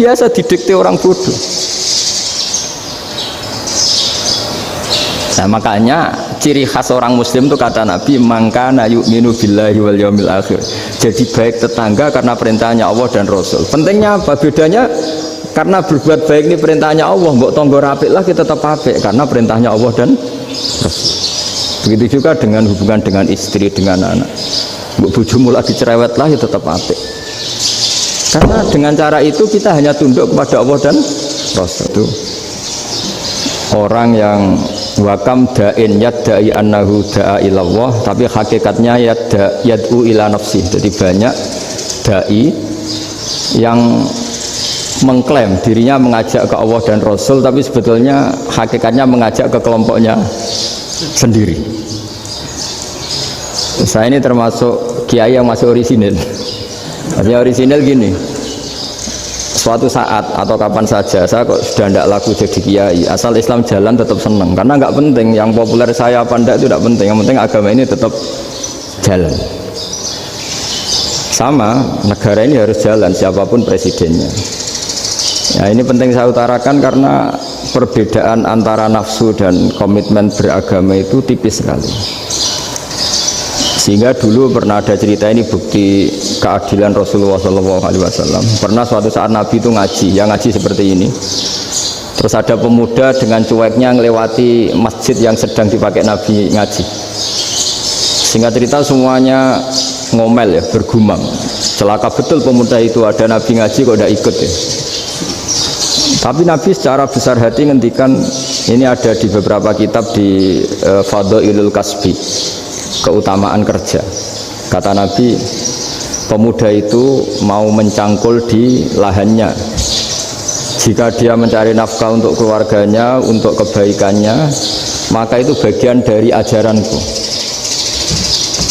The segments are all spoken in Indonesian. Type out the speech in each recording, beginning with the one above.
biasa didikte orang bodoh. Nah, makanya ciri khas orang muslim itu kata Nabi, mangkana yu'minu billahi wal yaumil akhir. Jadi baik tetangga karena perintahnya Allah dan Rasul. Pentingnya apa? Bedanya karena berbuat baik ini perintahnya Allah, mbok tonggo apik lah kita tetap apik karena perintahnya Allah dan Rasul. Begitu juga dengan hubungan dengan istri, dengan anak. Mbok bojomu lagi cerewet lah ya tetap apik. Karena dengan cara itu kita hanya tunduk kepada Allah dan Rasul. Itu orang yang wakam da'in yadda'i annahu da'a ilallah tapi hakikatnya yad'u ila nafsi. Jadi banyak da'i yang mengklaim dirinya mengajak ke Allah dan Rasul tapi sebetulnya hakikatnya mengajak ke kelompoknya sendiri. Saya ini termasuk kiai yang masih orisinil. Artinya orisinil gini, suatu saat atau kapan saja saya kok sudah tidak laku jadi kiai, asal Islam jalan tetap senang, karena nggak penting yang populer saya apa enggak itu tidak penting, yang penting agama ini tetap jalan. Sama negara ini harus jalan siapapun presidennya. Ya ini penting saya utarakan karena perbedaan antara nafsu dan komitmen beragama itu tipis sekali. Sehingga dulu pernah ada cerita, ini bukti keadilan Rasulullah SAW. Pernah suatu saat Nabi itu ngaji, yang ngaji seperti ini. Terus ada pemuda dengan cueknya ngelewati masjid yang sedang dipakai Nabi ngaji. Singkat cerita semuanya ngomel ya, bergumam. Celaka betul pemuda itu, ada Nabi ngaji kok tidak ikut ya. Tapi Nabi secara besar hati ngendikan, ini ada di beberapa kitab di Fadhailul Kasbi, keutamaan kerja. Kata Nabi, pemuda itu mau mencangkul di lahannya. Jika dia mencari nafkah untuk keluarganya, untuk kebaikannya, maka itu bagian dari ajaranku.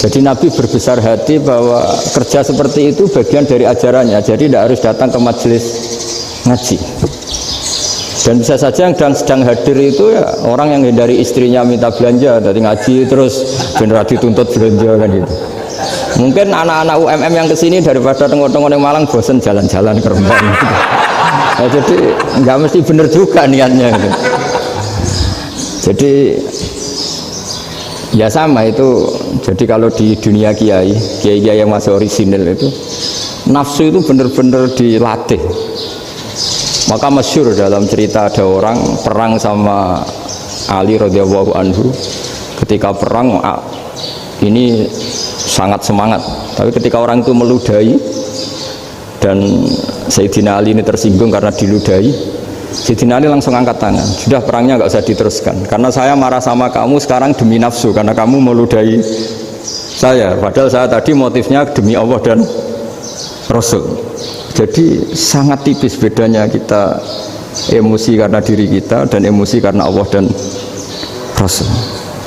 Jadi Nabi berbesar hati bahwa kerja seperti itu bagian dari ajarannya. Jadi tidak harus datang ke majelis ngaji. Dan bisa saja yang sedang hadir itu ya orang yang hindari istrinya minta belanja, dari ngaji terus benar dituntut belanja kan gitu. Mungkin anak-anak UMM yang kesini daripada tengok-tengok yang Malang bosen jalan-jalan ke Rembang gitu. Nah, jadi nggak mesti benar juga niatnya gitu. Jadi ya sama itu. Jadi kalau di dunia kiai yang masih orisinil itu nafsu itu benar-benar dilatih. Maka masyhur dalam cerita ada orang perang sama Ali radhiyallahu anhu. Ketika perang ini sangat semangat, tapi ketika orang itu meludahi dan Sayyidina Ali ini tersinggung karena diludahi, Sayyidina Ali langsung angkat tangan, sudah perangnya nggak usah diteruskan karena saya marah sama kamu sekarang demi nafsu karena kamu meludahi saya, padahal saya tadi motifnya demi Allah dan Rasul. Jadi sangat tipis bedanya kita emosi karena diri kita dan emosi karena Allah dan Rasul.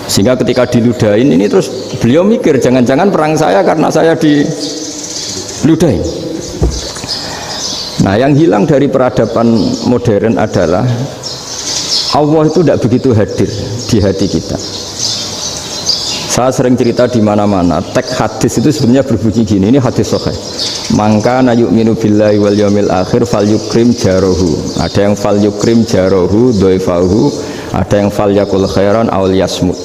Sehingga ketika diludahin ini terus beliau mikir jangan-jangan perang saya karena saya diludahin. Nah yang hilang dari peradaban modern adalah Allah itu tidak begitu hadir di hati kita. Saya sering cerita di mana-mana, teks hadis itu sebenarnya berbunyi gini, ini hadis sahih. Mangka na yu'minu billahi wal yaumil akhir fal yukrim jarohu. Ada yang fal yukrim jarohu doifahu, ada yang fal yakul khairan aw yasmut.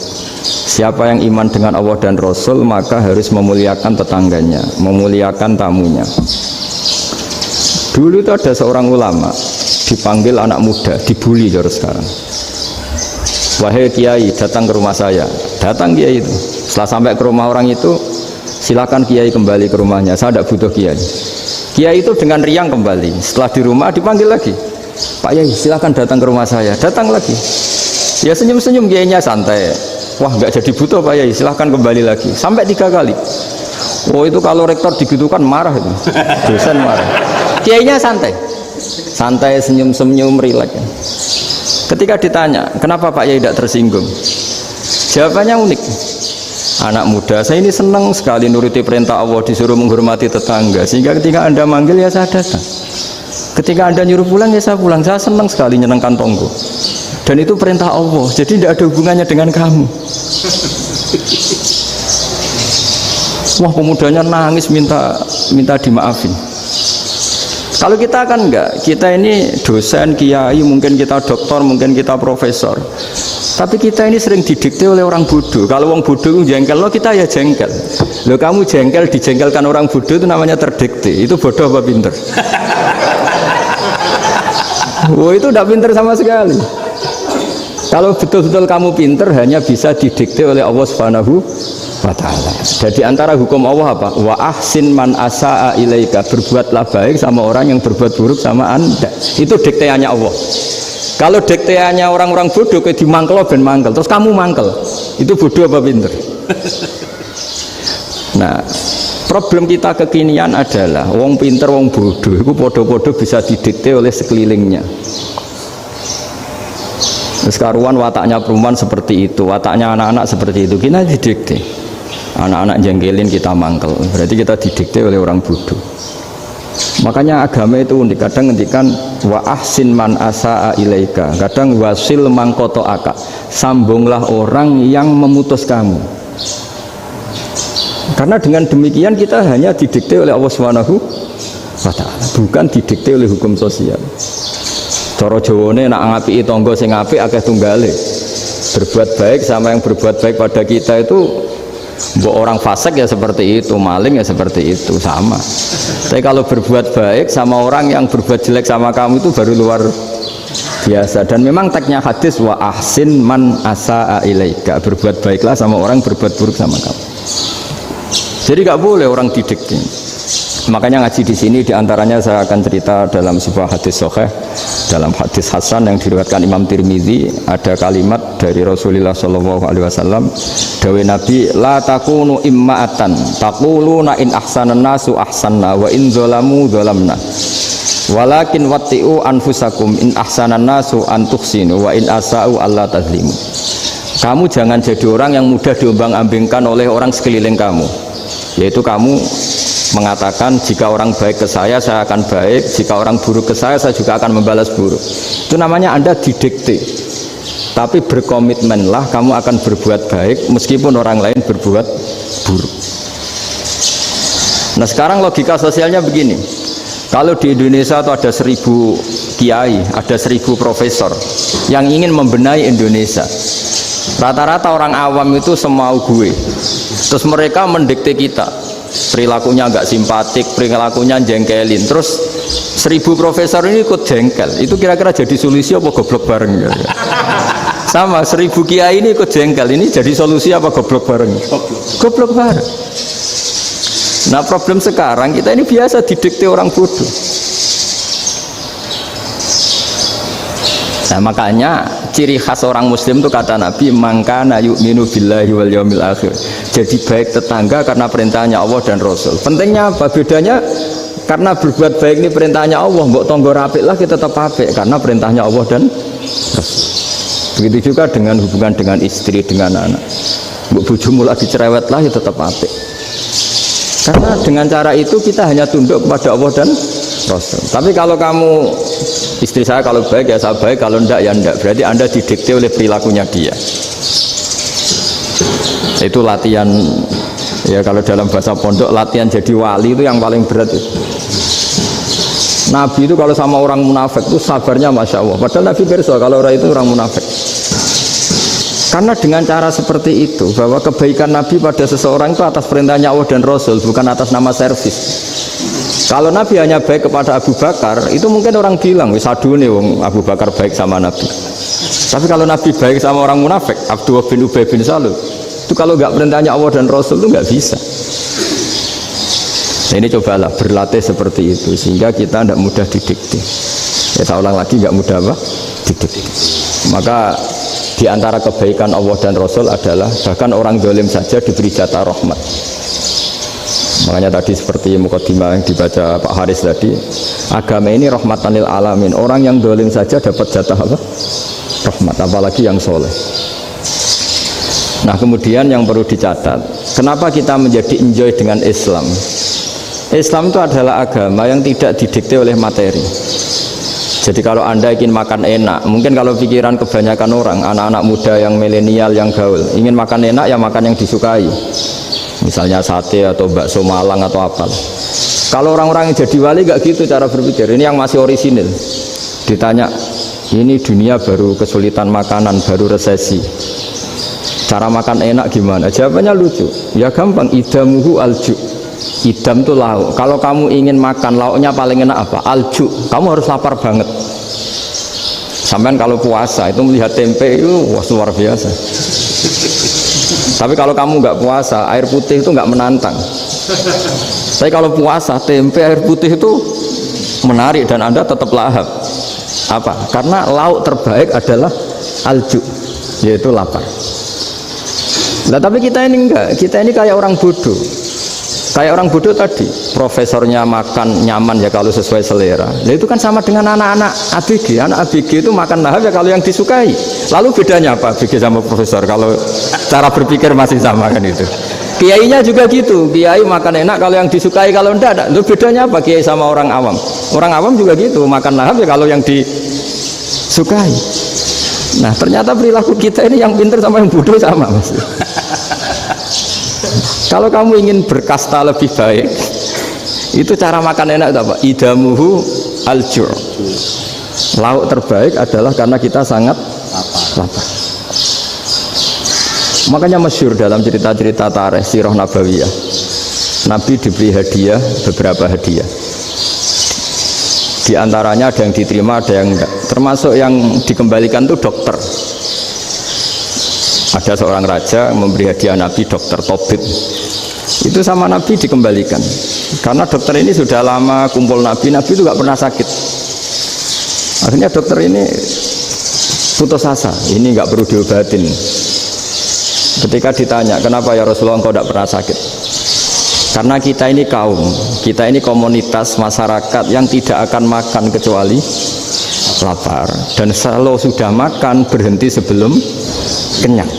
Siapa yang iman dengan Allah dan Rasul maka harus memuliakan tetangganya, memuliakan tamunya. Dulu itu ada seorang ulama dipanggil anak muda, dibully terus sekarang. Wahai kiai, datang ke rumah saya. Datang kiai itu. Setelah sampai ke rumah orang itu, silakan kiai kembali ke rumahnya. Saya tidak butuh kiai. Kiai itu dengan riang kembali. Setelah di rumah dipanggil lagi. Pak Yai, silakan datang ke rumah saya. Datang lagi. Ya senyum-senyum kiainya santai. Wah nggak jadi butuh Pak Yai, silahkan kembali lagi. Sampai 3 kali. Oh itu kalau rektor digitukan marah itu. Dosen marah. Kiainya santai. Santai, senyum-senyum, rileks. Ketika ditanya, kenapa Pak Yai tidak tersinggung? Jawabannya unik. Anak muda, saya ini senang sekali nuruti perintah Allah, disuruh menghormati tetangga. Sehingga ketika Anda manggil ya saya datang. Ketika Anda nyuruh pulang ya saya pulang. Saya senang sekali nyenangkan tonggo. Dan itu perintah Allah, jadi tidak ada hubungannya dengan kamu. Wah pemudanya nangis minta dimaafin. Kalau kita kan enggak, kita ini dosen, kiai, mungkin kita doktor, mungkin kita profesor. Tapi kita ini sering didikte oleh orang bodoh. Kalau orang bodoh itu jengkel, lo kita ya jengkel. Lo kamu jengkel, dijengkelkan orang bodoh itu namanya terdikte. Itu bodoh apa pinter? Wah, itu udah pinter sama sekali. Kalau betul-betul kamu pinter, hanya bisa didikte oleh Allah Subhanahu wa ta'ala. Jadi antara hukum Allah apa? Wa ahsin man asa'a ilaika, berbuatlah baik sama orang yang berbuat buruk sama Anda. Itu dikteannya Allah. Kalau dikteannya orang-orang bodoh kayak dimangkel ben mangkel, terus kamu mangkel. Itu bodoh apa pinter? Nah, problem kita kekinian adalah wong pinter wong bodoh itu podo-podo bisa didikte oleh sekelilingnya. Terus karuan wataknya perempuan seperti itu, wataknya anak-anak seperti itu, kita didikte. Anak-anak jengkelin kita mangkel, berarti kita didikte oleh orang bodoh. Makanya agama itu unik, kadang ngendikan wa ahsin man asa'a ilaika, kadang wasil man qata'aka, sambunglah orang yang memutus kamu. Karena dengan demikian kita hanya didikte oleh Allah Subhanahu wa ta'ala, bukan didikte oleh hukum sosial. Cara Jawane nak ngapiki tangga sing apik akeh tunggale. Berbuat baik sama yang berbuat baik pada kita itu, mbok orang fasik ya seperti itu, maling ya seperti itu, sama. Tapi kalau berbuat baik sama orang yang berbuat jelek sama kamu itu baru luar biasa. Dan memang teksnya hadis wa ahsin man asa'a ilaika, berbuat baiklah sama orang berbuat buruk sama kamu. Jadi nggak boleh orang didikte. Makanya ngaji di sini diantaranya saya akan cerita dalam sebuah hadis sahih, dalam hadis hasan yang diriwayatkan Imam Tirmidzi, ada kalimat dari Rasulullah Shallallahu Alaihi Wasallam, dawe Nabi, la takunu imma'atan, taquluna in ahsanan nasu ahsanna wa in zolamu zolamna, walakin watti'u anfusakum in ahsanan nasu antuhsinu wa in asa'u alla tazlimu. Kamu jangan jadi orang yang mudah diombang-ambingkan oleh orang sekeliling kamu, yaitu kamu mengatakan jika orang baik ke saya akan baik, jika orang buruk ke saya juga akan membalas buruk. Itu namanya Anda didikte. Tapi berkomitmenlah kamu akan berbuat baik meskipun orang lain berbuat buruk. Nah sekarang logika sosialnya begini, kalau di Indonesia itu ada 1000 kiai, ada 1000 profesor yang ingin membenahi Indonesia. Rata-rata orang awam itu semau gue, terus mereka mendikte kita, perilakunya nggak simpatik, perilakunya jengkelin, terus 1000 profesor ini ikut jengkel. Itu kira-kira jadi solusi apa goblok bareng ya? Sama 1000 kiai ini ikut jengkel, ini jadi solusi apa goblok bareng? Goblok bareng. Nah problem sekarang kita ini biasa didikte orang bodoh. Nah makanya ciri khas orang muslim itu kata Nabi, mangkana yu'minu billahi wal yaumil akhir, jadi baik tetangga karena perintahnya Allah dan Rasul. Pentingnya apa? Bedanya karena berbuat baik ini perintahnya Allah, mbok tonggo rapik lah kita tetap apik karena perintahnya Allah dan Rasul. Begitu juga dengan hubungan dengan istri, dengan anak, mbok bojomu lagi cerewet lah ya tetap apik. Karena dengan cara itu kita hanya tunduk kepada Allah dan Rasul. Tapi kalau kamu, istri saya kalau baik ya saya baik, kalau enggak ya enggak, berarti Anda didikte oleh perilakunya dia. Itu latihan, ya kalau dalam bahasa pondok latihan jadi wali itu yang paling berat itu. Nabi itu kalau sama orang munafik itu sabarnya Masya Allah, padahal Nabi berso kalau orang itu orang munafik. Karena dengan cara seperti itu, bahwa kebaikan Nabi pada seseorang itu atas perintahnya Allah dan Rasul, bukan atas nama servis. Kalau Nabi hanya baik kepada Abu Bakar, itu mungkin orang bilang, wis adune wong Abu Bakar baik sama Nabi. Tapi kalau Nabi baik sama orang munafik, Abdullah bin Ubay bin Salul, itu kalau nggak perintahnya Allah dan Rasul itu nggak bisa. Nah, ini cobalah berlatih seperti itu, sehingga kita tidak mudah didikte. Ya saya ulang lagi, nggak mudah apa? Didikte. Maka di antara kebaikan Allah dan Rasul adalah bahkan orang zalim saja diberi jatah rahmat. Makanya tadi seperti mukadimah yang dibaca Pak Haris tadi, agama ini rahmatan lil alamin. Orang yang zalim saja dapat jatah apa? Rahmat, apalagi yang soleh. Nah kemudian yang perlu dicatat, kenapa kita menjadi enjoy dengan Islam? Islam itu adalah agama yang tidak didikte oleh materi. Jadi kalau Anda ingin makan enak, mungkin kalau pikiran kebanyakan orang, anak-anak muda yang milenial, yang gaul, ingin makan enak ya makan yang disukai. Misalnya sate atau bakso Malang atau apa. Kalau orang-orang yang jadi wali nggak gitu cara berpikir. Ini yang masih orisinil. Ditanya, ini dunia baru kesulitan makanan, baru resesi. Cara makan enak gimana? Jawabannya lucu. Ya gampang, idamuhu alju. Idam itu lauk. Kalau kamu ingin makan lauknya paling enak apa? Alju. Kamu harus lapar banget. Sampai kalau puasa itu melihat tempe itu wah luar biasa. Tapi kalau kamu nggak puasa, air putih itu nggak menantang. Tapi kalau puasa, tempe air putih itu menarik dan Anda tetap lahap. Apa? Karena lauk terbaik adalah alju, yaitu lapar. Nah, tapi kita ini enggak, kita ini kayak orang bodoh. Kayak orang bodoh tadi, profesornya makan nyaman ya kalau sesuai selera. Nah itu kan sama dengan anak-anak ABG. Anak ABG itu makan lahap ya kalau yang disukai. Lalu bedanya apa ABG sama profesor? Kalau cara berpikir masih sama kan itu. Kiainya juga gitu, kiai makan enak kalau yang disukai, kalau enggak ada. Lalu bedanya apa kiai sama orang awam? Orang awam juga gitu, makan lahap ya kalau yang disukai. Nah ternyata perilaku kita ini yang pintar sama yang bodoh sama mas. Kalau kamu ingin berkasta lebih baik, itu cara makan enak itu apa? Idamuhu aljur. Lauk terbaik adalah karena kita sangat lapar. Makanya masyhur dalam cerita-cerita tarikh sirah nabawiyah, Nabi diberi hadiah, beberapa hadiah. Di antaranya ada yang diterima, ada yang enggak. Termasuk yang dikembalikan itu dokter. Ada seorang raja memberi hadiah Nabi dokter Tobit. Itu sama Nabi dikembalikan. Karena dokter ini sudah lama kumpul Nabi itu nggak pernah sakit. Akhirnya dokter ini putus asa, ini nggak perlu diobatin. Ketika ditanya, kenapa ya Rasulullah engkau tidak pernah sakit? Karena kita ini kaum, kita ini komunitas masyarakat yang tidak akan makan kecuali lapar. Dan kalau sudah makan berhenti sebelum kenyang.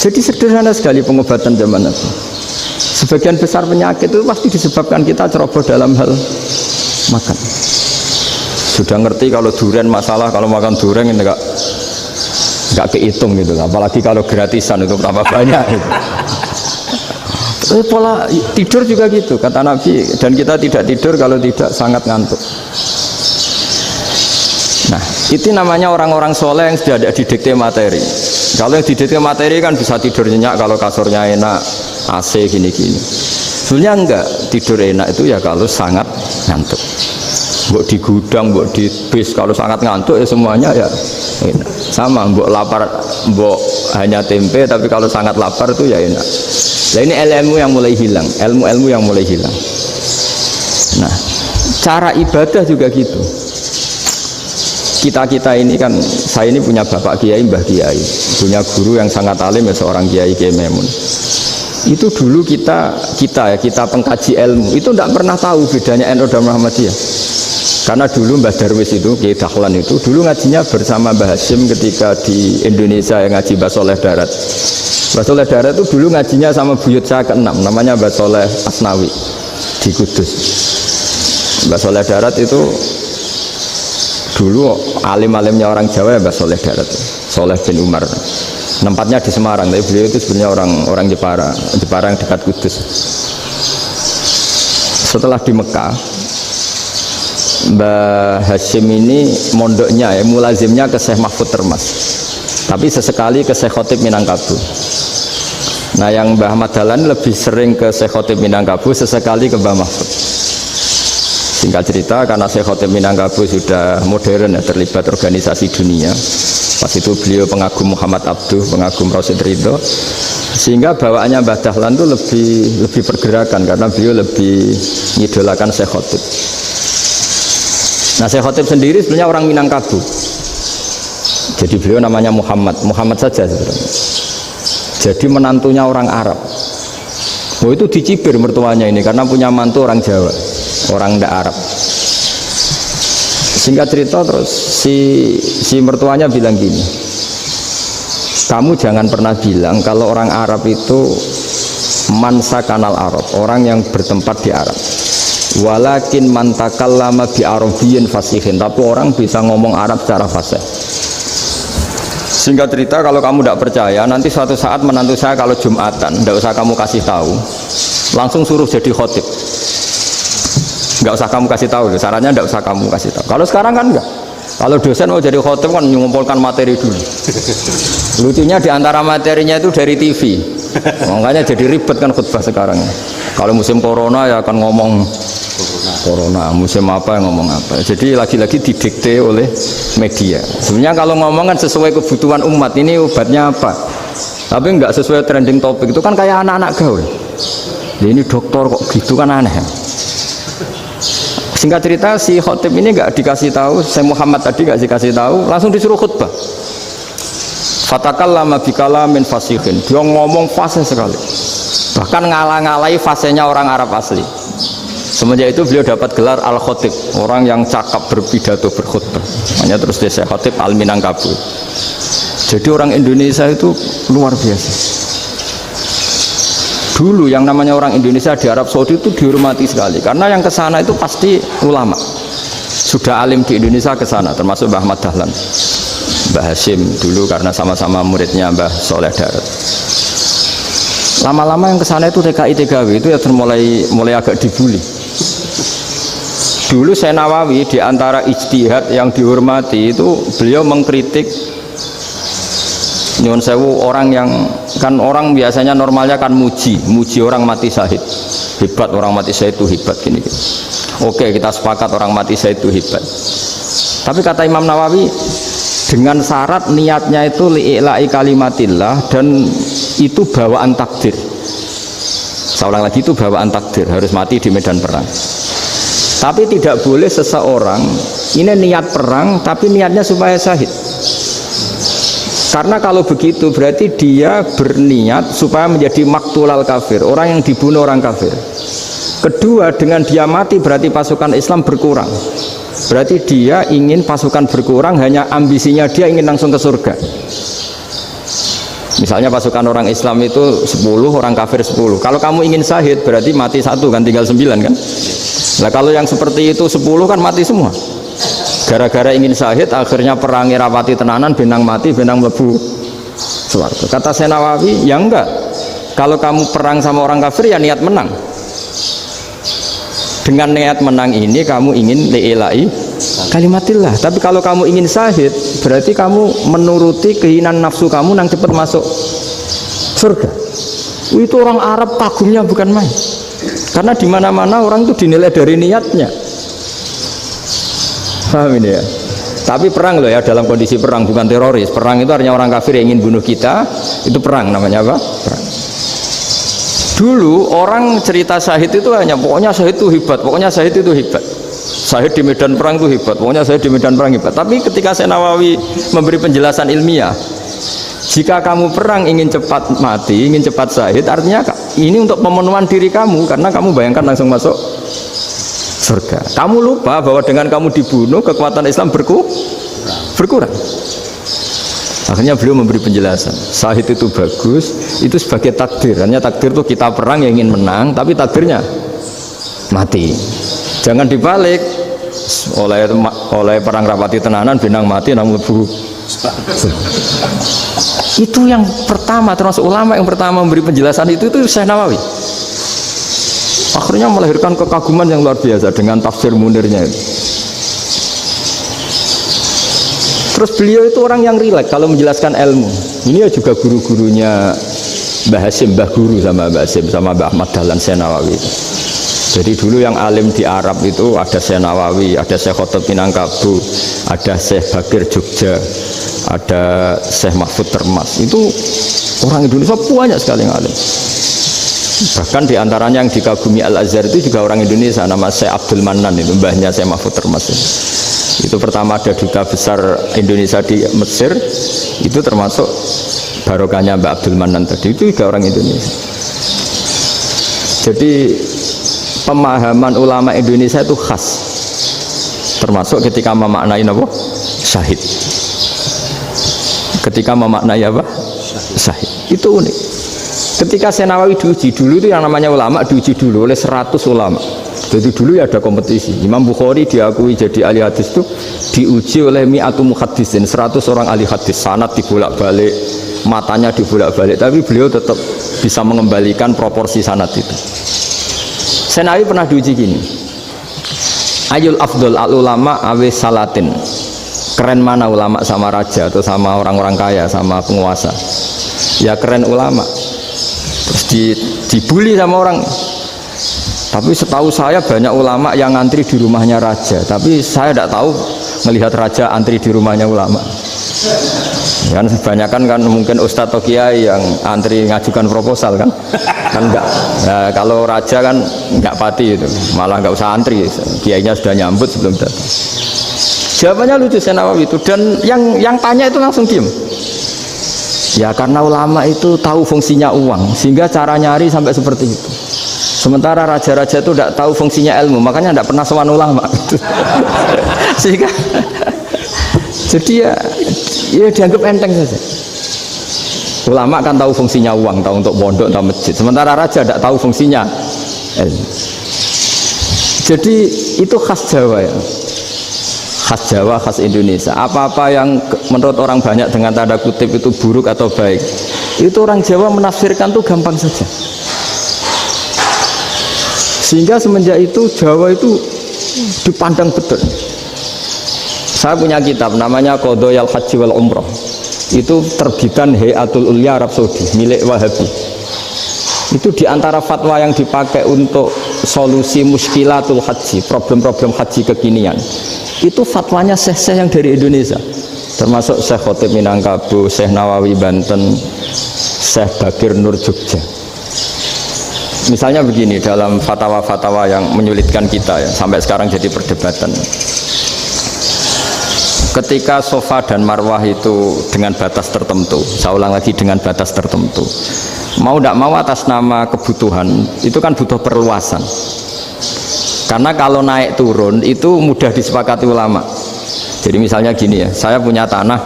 Jadi sederhana sekali pengobatan zaman itu. Sebagian besar penyakit itu pasti disebabkan kita ceroboh dalam hal makan. Sudah ngerti kalau durian masalah, kalau makan durian ini nggak kehitung gitu, apalagi kalau gratisan itu berapa banyak gitu. Pola tidur juga gitu kata Nabi, dan kita tidak tidur kalau tidak sangat ngantuk. Nah itu namanya orang-orang soleh yang sudah ada didikte materi. Kalau yang didikte materi kan bisa tidur nyenyak kalau kasurnya enak, AC gini-gini. Sebenarnya enggak, tidur enak itu ya kalau sangat ngantuk. Mbok di gudang, mbok di bis, kalau sangat ngantuk ya semuanya ya enak. Sama, mbok lapar, mbok hanya tempe, tapi kalau sangat lapar itu ya enak. Nah ini ilmu yang mulai hilang, ilmu-ilmu yang mulai hilang. Nah, cara ibadah juga gitu. Kita ini kan, saya ini punya bapak kiai, mbah kiai, punya guru yang sangat alim ya seorang kiai Memun. Itu dulu kita pengkaji ilmu itu tidak pernah tahu bedanya NU dan Muhammadiyah. Karena dulu Mbah Darwis itu, Kiai Dahlan itu dulu ngajinya bersama Mbah Hasyim ketika di Indonesia yang ngaji Mbah Soleh Darat. Mbah Soleh Darat itu dulu ngajinya sama buyut saya ke-6, namanya Mbah Soleh Asnawi di Kudus. Mbah Soleh Darat itu dulu alim-alimnya orang Jawa ya Mbah Soleh Darat, Soleh bin Umar. Tempatnya di Semarang, tapi beliau itu sebenarnya orang Jepara yang dekat Kudus. Setelah di Mekah, Mbah Hasyim ini mondoknya ya, mulazimnya ke Syekh Mahfud Termas, tapi sesekali ke Syekh Khotib Minangkabau. Nah yang Mbah Ahmad Dahlan lebih sering ke Syekh Khotib Minangkabau, sesekali ke Mbah Mahfud. Singkat cerita, karena Syekh Khotib Minangkabau sudah modern ya, terlibat organisasi dunia. Pas itu beliau pengagum Muhammad Abduh, pengagum Rasid Ridho, sehingga bawaannya Mbah Dahlan itu lebih pergerakan karena beliau lebih mengidolakan Syekh Khotib. Nah Syekh Khotib sendiri sebenarnya orang Minangkabau, jadi beliau namanya Muhammad saja sebenarnya. Jadi menantunya orang Arab. Oh itu dicibir mertuanya ini karena punya mantu orang Jawa, orang ndak Arab. Singkat cerita terus si mertuanya bilang gini, kamu jangan pernah bilang kalau orang Arab itu mansa kanal Arab, orang yang bertempat di Arab. Walakin mantakallama bi arabiyyin fasihin, tapi orang bisa ngomong Arab secara fasih. Singkat cerita, kalau kamu tidak percaya, nanti suatu saat menantu saya kalau Jumatan, tidak usah kamu kasih tahu. langsung suruh jadi khotib. Nggak usah kamu kasih tahu, sarannya nggak usah kamu kasih tahu. Kalau sekarang kan enggak. Kalau dosen mau jadi khotib kan mengumpulkan materi dulu. Lucunya diantara materinya itu dari TV. Makanya jadi ribet kan khutbah sekarang. Kalau musim corona ya akan ngomong corona, musim apa yang ngomong apa. Jadi lagi-lagi didikte oleh media. Sebenarnya kalau ngomong kan sesuai kebutuhan umat, ini obatnya apa. Tapi nggak sesuai trending topik, itu kan kayak anak-anak gaul. Ini dokter kok gitu kan aneh. Singkat cerita si khotib ini nggak dikasih tahu, saya Muhammad tadi nggak dikasih tahu, langsung disuruh khutbah. Fatakallama bikalamin fasikhin, dia ngomong fasih sekali, bahkan ngalah-ngalahi fasihnya orang Arab asli. Semenjak itu beliau dapat gelar al khotib, orang yang cakap berpidato berkhutbah. Makanya terus dia khotib al Minangkabau. Jadi orang Indonesia itu luar biasa. Dulu yang namanya orang Indonesia di Arab Saudi itu dihormati sekali karena yang ke sana itu pasti ulama. Sudah alim di Indonesia ke sana, termasuk Mbah Ahmad Dahlan, Mbah Hashim dulu karena sama-sama muridnya Mbah Soleh Darat. Lama-lama yang ke sana itu TKI TKW itu ya mulai agak dibully. Dulu Syekh Nawawi di antara ijtihad yang dihormati itu beliau mengkritik nyuwun sewu orang yang kan orang biasanya normalnya kan muji orang mati syahid, hebat orang mati syahid itu hebat gini. Oke, kita sepakat orang mati syahid itu hebat. Tapi kata Imam Nawawi dengan syarat niatnya itu li'ila'i kalimatillah dan itu bawaan takdir. Saya ulang lagi, itu bawaan takdir, harus mati di medan perang. Tapi tidak boleh seseorang ini niat perang tapi niatnya supaya syahid. Karena kalau begitu berarti dia berniat supaya menjadi maktulal kafir, orang yang dibunuh orang kafir. Kedua, dengan dia mati berarti pasukan Islam berkurang. Berarti dia ingin pasukan berkurang, hanya ambisinya dia ingin langsung ke surga. Misalnya pasukan orang Islam itu 10, orang kafir 10. Kalau kamu ingin syahid berarti mati 1 kan, tinggal 9 kan. Nah kalau yang seperti itu 10 kan mati semua. Gara-gara ingin syahid akhirnya perangi rapati tenanan, benang mati, benang mlebu swarga. Kata Syekh Nawawi, ya enggak. Kalau kamu perang sama orang kafir ya niat menang. Dengan niat menang ini kamu ingin li'ila'i kalimatillah. Tapi kalau kamu ingin syahid berarti kamu menuruti keinginan nafsu kamu yang cepat masuk surga. Itu orang Arab kagumnya bukan main. Karena di mana-mana orang itu dinilai dari niatnya. Paham ini ya? Tapi perang loh ya, dalam kondisi perang, bukan teroris. Perang itu artinya orang kafir yang ingin bunuh kita, itu perang, namanya apa? Perang. Dulu orang cerita syahid itu hanya pokoknya syahid itu hebat, pokoknya syahid itu hebat. Syahid di medan perang itu hebat, pokoknya syahid di medan perang hebat. Tapi ketika Syekh Nawawi memberi penjelasan ilmiah, jika kamu perang ingin cepat mati, ingin cepat syahid, artinya ini untuk pemenuhan diri kamu, karena kamu bayangkan langsung masuk surga. Kamu lupa bahwa dengan kamu dibunuh kekuatan Islam berkurang. Akhirnya beliau memberi penjelasan. Syahid itu bagus, itu sebagai takdir. Hanya takdir itu kita perang yang ingin menang, tapi takdirnya mati. Jangan dibalik. Oleh perang rapati tenanan, benang mati namun lebu. Itu yang pertama, termasuk ulama yang pertama memberi penjelasan itu Syekh Nawawi. Akhirnya melahirkan kekaguman yang luar biasa dengan tafsir Munirnya itu. Terus beliau itu orang yang rileks kalau menjelaskan ilmu. Ini ya juga guru-gurunya Mbah Hashim, Mbah Guru sama Mbah Hashim sama Mbah Ahmad Dahlan Syekh Nawawi. Jadi dulu yang alim di Arab itu ada Syekh Nawawi, ada Syekh Khotib Minangkabau, ada Syekh Bakir Jogja, ada Syekh Mahfud Termas. Itu orang Indonesia banyak sekali yang alim. Bahkan diantaranya yang dikagumi Al-Azhar itu juga orang Indonesia, nama Syekh Abdul Manan, itu mbahnya Syekh Mahfud Termas. Itu pertama ada duta besar Indonesia di Mesir, itu termasuk barokahnya Mbak Abdul Manan tadi, itu juga orang Indonesia. Jadi pemahaman ulama Indonesia itu khas, termasuk ketika memaknai apa? Syahid. Ketika memaknai apa? Syahid. Itu unik. Ketika Syekh Nawawi diuji dulu itu yang namanya ulama diuji dulu oleh 100 ulama. Jadi dulu ya ada kompetisi. Imam Bukhari diakui jadi ahli hadis itu diuji oleh mi'atu muhaddisin, 100 orang ahli hadis, sanad dibolak-balik, matanya dibolak-balik, tapi beliau tetap bisa mengembalikan proporsi sanad itu. Senawi pernah diuji gini. Ayul afdol al ulama awe salatin. Keren mana ulama sama raja atau sama orang-orang kaya sama penguasa? Ya keren ulama. Terus dibully sama orang. Tapi setahu saya banyak ulama yang antri di rumahnya raja. Tapi saya tidak tahu melihat raja antri di rumahnya ulama. Kan kebanyakan kan mungkin ustadz atau kiai yang antri ngajukan proposal kan enggak. Nah, kalau raja kan enggak pati itu, malah enggak usah antri, kiainya sudah nyambut sebelum datang. Jawabannya lucu Senawawi itu, dan yang tanya itu langsung diem. Ya karena ulama itu tahu fungsinya uang, sehingga cara nyari sampai seperti itu. Sementara raja-raja itu tidak tahu fungsinya ilmu, makanya tidak pernah sowan ulama. Sehingga jadi ya dianggap enteng saja. Ulama kan tahu fungsinya uang, tahu untuk pondok, tahu masjid. Sementara raja tidak tahu fungsinya ilmu. Jadi itu khas Jawa ya. Khas Jawa, khas Indonesia. Apa-apa yang menurut orang banyak dengan tanda kutip itu buruk atau baik, itu orang Jawa menafsirkan tuh gampang saja. Sehingga semenjak itu Jawa itu dipandang betul. Saya punya kitab namanya Qadhayal Haji wal Umrah. Itu terbitan Hayatul Ulya Arab Saudi milik Wahabi. Itu diantara fatwa yang dipakai untuk solusi muskilatul haji, problem-problem haji kekinian. Itu fatwanya syekh-syekh yang dari Indonesia, termasuk Syekh Khotib Minangkabau, Syekh Nawawi Banten, Syekh Bakir Nur Jogja. Misalnya begini, dalam fatwa-fatwa yang menyulitkan kita ya, sampai sekarang jadi perdebatan. Ketika Safa dan Marwah itu dengan batas tertentu, saya ulang lagi dengan batas tertentu, mau tidak mau atas nama kebutuhan, itu kan butuh perluasan. Karena kalau naik turun itu mudah disepakati ulama. Jadi misalnya gini ya, saya punya tanah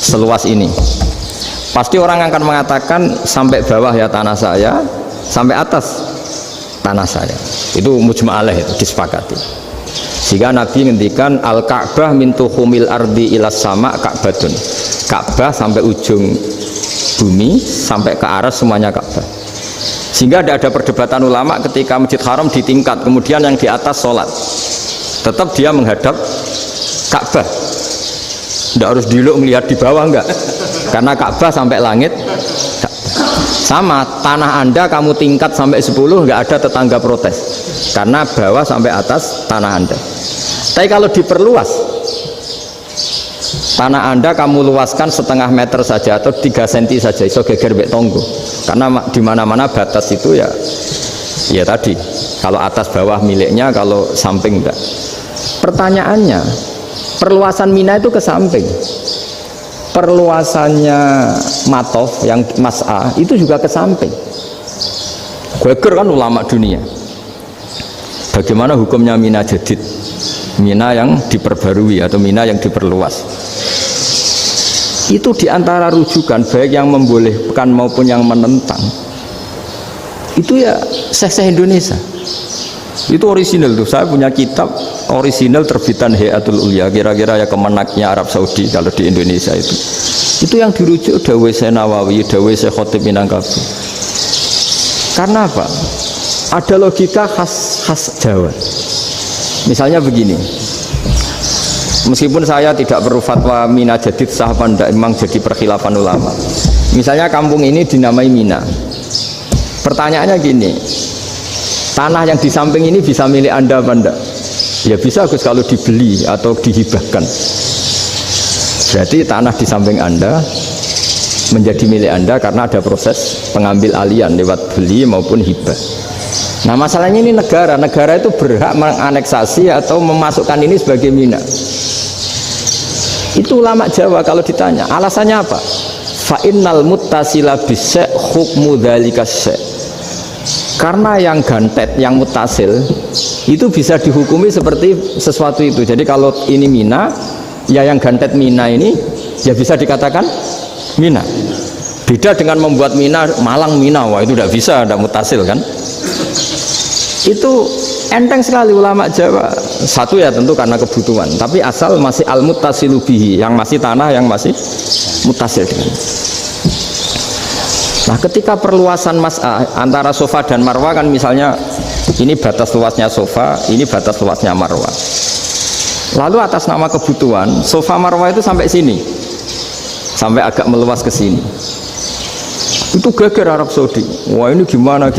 seluas ini, pasti orang akan mengatakan sampai bawah ya tanah saya, sampai atas tanah saya. Itu mujma' alaih, itu disepakati. Sehingga Nabi ngendikan al-Ka'bah min tuhumil ardi ilas sama Ka'badun. Ka'bah sampai ujung bumi sampai ke aras semuanya Ka'bah. Sehingga tidak ada perdebatan ulama ketika Masjid Haram ditingkat, kemudian yang di atas sholat, tetap dia menghadap Ka'bah. Tidak harus diluk melihat di bawah, enggak. Karena Ka'bah sampai langit. Sama, tanah Anda kamu tingkat sampai 10, enggak ada tetangga protes. Karena bawah sampai atas tanah Anda. Tapi kalau diperluas, tanah Anda kamu luaskan setengah meter saja atau 3 cm saja, iso geger mbek tonggo. Karena di mana-mana batas itu ya tadi, kalau atas bawah miliknya, kalau samping enggak. Pertanyaannya, perluasan Mina itu ke samping. Perluasannya Matof yang Mas'ah itu juga ke samping. Geger kan ulama dunia. Bagaimana hukumnya Mina Jadid? Mina yang diperbarui atau Mina yang diperluas. Itu diantara rujukan baik yang membolehkan maupun yang menentang. Itu ya syekh-syekh Indonesia. Itu orisinal tuh. Saya punya kitab orisinal terbitan Hayatul Ulya, kira-kira ya kemenaknya Arab Saudi kalau di Indonesia itu. Itu yang dirujuk dawuh Syekh Nawawi, dawuh Syekh Khotib Minangkabau. Karena apa? Ada logika khas Jawa. Misalnya begini, meskipun saya tidak perlu fatwa Mina Jadid sah apa enggak, memang jadi perkhilafan ulama. Misalnya kampung ini dinamai Mina. Pertanyaannya gini, tanah yang di samping ini bisa milik Anda apa enggak? Ya bisa Gus kalau dibeli atau dihibahkan. Berarti tanah di samping Anda menjadi milik Anda karena ada proses pengambil alian lewat beli maupun hibah. Nah masalahnya ini negara itu berhak menganeksasi atau memasukkan ini sebagai Mina. Itu ulama Jawa kalau ditanya alasannya apa? Fa innal muttasila bis-syai' hukmu dzalika syai'. Karena yang gantet, yang mutasil itu bisa dihukumi seperti sesuatu itu. Jadi kalau ini Mina, ya yang gantet Mina ini ya bisa dikatakan Mina. Beda dengan membuat Mina Malang Mina, wah itu tidak bisa, tidak mutasil kan. Itu enteng sekali ulama Jawa. Satu ya tentu karena kebutuhan, tapi asal masih al-muttasilu bihi, yang masih tanah yang masih mutasil dengan. Nah ketika perluasan Mas'ah antara Safa dan Marwah kan misalnya Ini batas luasnya Sofa, ini batas luasnya Marwah. Lalu atas nama kebutuhan, Sofa Marwah itu sampai sini, sampai agak meluas ke sini. Itu geger Arab Saudi. Wah ini gimana?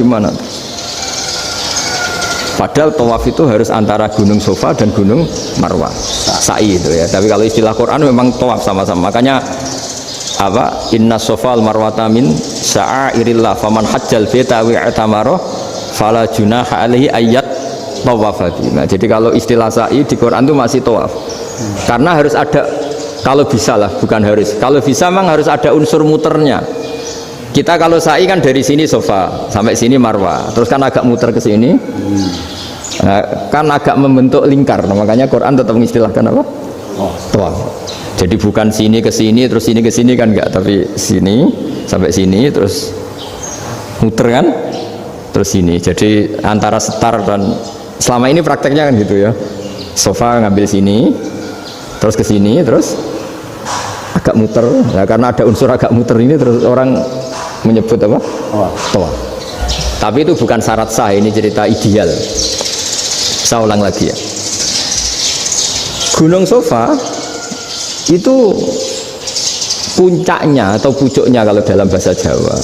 Padahal tawaf itu harus antara Gunung Sofa dan Gunung Marwah, sa'i itu ya. Tapi kalau istilah Quran memang tawaf sama-sama. Makanya apa? Inna Sofa al Marwata min sya'airillah faman hajjal baita wa i'tamara fala junaha alaihi ayat tawafati. Nah, jadi kalau istilah sa'i di Quran itu masih tawaf. Karena harus ada, kalau bisa lah, bukan harus. Kalau bisa memang harus ada unsur muternya. Kita kalau sa'i kan dari sini Sofa sampai sini Marwah, terus kan agak muter ke sini. Nah, kan agak membentuk lingkar. Nah, makanya Quran tetap mengistilahkan apa? Tawaf. Jadi bukan sini ke sini terus sini ke sini kan enggak, tapi sini sampai sini terus muter kan? Terus sini, jadi antara setar dan selama ini prakteknya kan gitu ya. Sofa ngambil sini, terus ke sini, terus agak muter. Nah, karena ada unsur agak muter ini, terus orang menyebut apa? Tawaf. Tapi itu bukan syarat sah, ini cerita ideal. Saya ulang lagi ya. Gunung Sofa itu puncaknya atau pucuknya kalau dalam bahasa Jawa.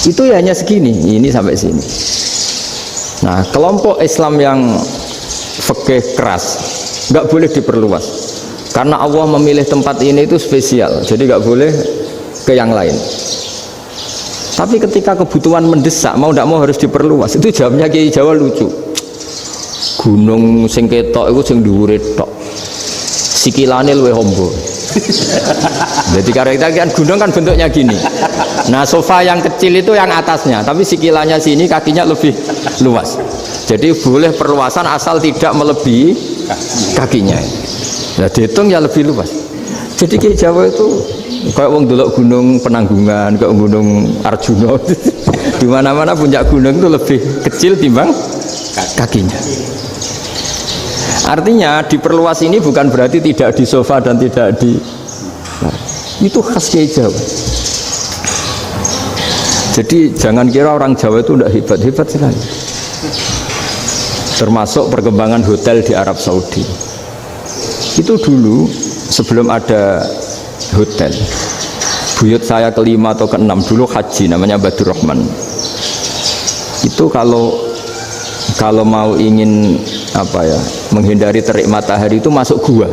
Itu ya hanya segini, ini sampai sini. Nah, kelompok Islam yang fikih keras nggak boleh diperluas, karena Allah memilih tempat ini itu spesial, jadi nggak boleh ke yang lain. Tapi ketika kebutuhan mendesak, mau tidak mau harus diperluas. Itu jawabnya Kiai Jawa lucu. Gunung sing ketok itu sing dhuwure tok, sikilane luwih hombo. Jadi karakter gunung kan bentuknya gini. Nah, Sofa yang kecil itu yang atasnya, tapi sikilannya sini kakinya lebih luas. Jadi boleh perluasan asal tidak melebihi kakinya. Nah, dihitung ya lebih luas. Jadi Kiai Jawa itu kayak wong delok gunung Penanggungan, kayak gunung Arjuna. Di mana-mana puncak gunung itu lebih kecil timbang kakinya. Artinya diperluas ini bukan berarti tidak di Sofa dan tidak di, nah, itu khas Kiai Jawa. Jadi jangan kira orang Jawa itu tidak hebat sekali. Termasuk perkembangan hotel di Arab Saudi. Itu dulu sebelum ada hotel, buyut saya kelima atau keenam dulu haji, namanya Badur Rahman. Itu kalau mau ingin apa ya, menghindari terik matahari itu masuk gua.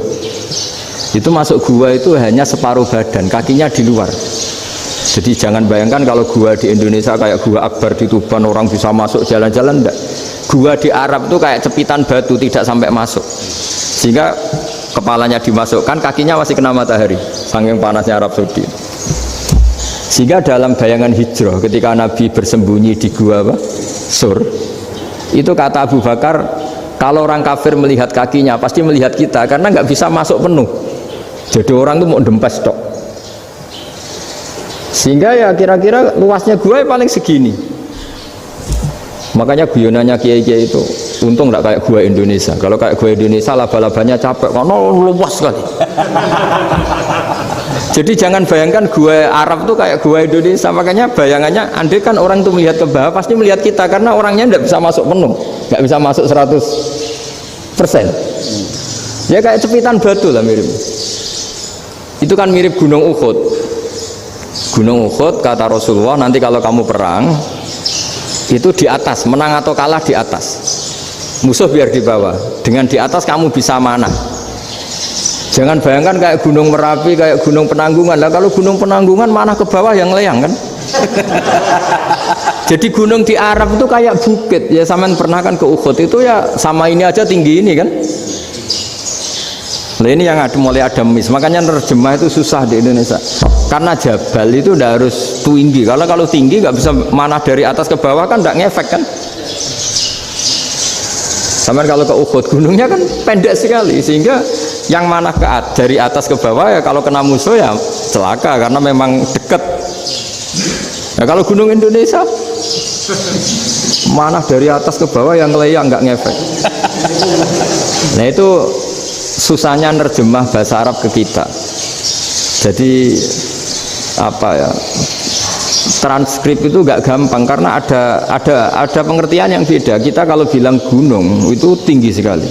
Itu masuk gua itu hanya separuh badan, kakinya di luar. Jadi jangan bayangkan kalau gua di Indonesia kayak gua Akbar di Tuban orang bisa masuk jalan-jalan, enggak. Gua di Arab itu kayak cepitan batu, tidak sampai masuk. Sehingga kepalanya dimasukkan, kakinya masih kena matahari, saking panasnya Arab Saudi. Sehingga dalam bayangan hijrah ketika Nabi bersembunyi di gua apa? Sur, itu kata Abu Bakar, kalau orang kafir melihat kakinya pasti melihat kita, karena nggak bisa masuk penuh. Jadi orang itu mau dempes tok. Sehingga ya kira-kira luasnya gua paling segini. Makanya guyonannya kiai-kiai itu untung nggak kayak gua Indonesia. Kalau kayak gua Indonesia laba-labanya capek, karena luas sekali. Jadi jangan bayangkan gua Arab tuh kayak gua Indonesia. Makanya bayangannya, andai kan orang tuh melihat ke bawah pasti melihat kita, karena orangnya nggak bisa masuk penuh, nggak bisa masuk 100%. Ya kayak cepitan batu lah mirip. Itu kan mirip Gunung Uhud. Gunung Uhud kata Rasulullah, nanti kalau kamu perang itu di atas, menang atau kalah di atas, musuh biar di bawah, dengan di atas kamu bisa manah. Jangan bayangkan kayak Gunung Merapi, kayak Gunung Penanggungan. Lah kalau Gunung Penanggungan manah ke bawah yang leyang kan. Jadi gunung di Arab itu kayak bukit ya, sampean pernah kan ke Uhud itu ya sama ini aja tinggi ini kan. Nah ini yang ada, mulai ada mis, makanya nerjemah itu susah di Indonesia, karena jabal itu udah harus tinggi, kalau tinggi nggak bisa manah dari atas ke bawah kan nggak ngefek kan. Sama kalau ke Uhud gunungnya kan pendek sekali, sehingga yang manah dari atas ke bawah ya kalau kena musuh ya celaka, karena memang dekat. Nah kalau gunung Indonesia manah dari atas ke bawah yang leyang nggak ngefek. Nah itu susahnya nerjemah bahasa Arab ke kita. Jadi apa ya, transkrip itu nggak gampang karena ada pengertian yang beda. Kita kalau bilang gunung itu tinggi sekali,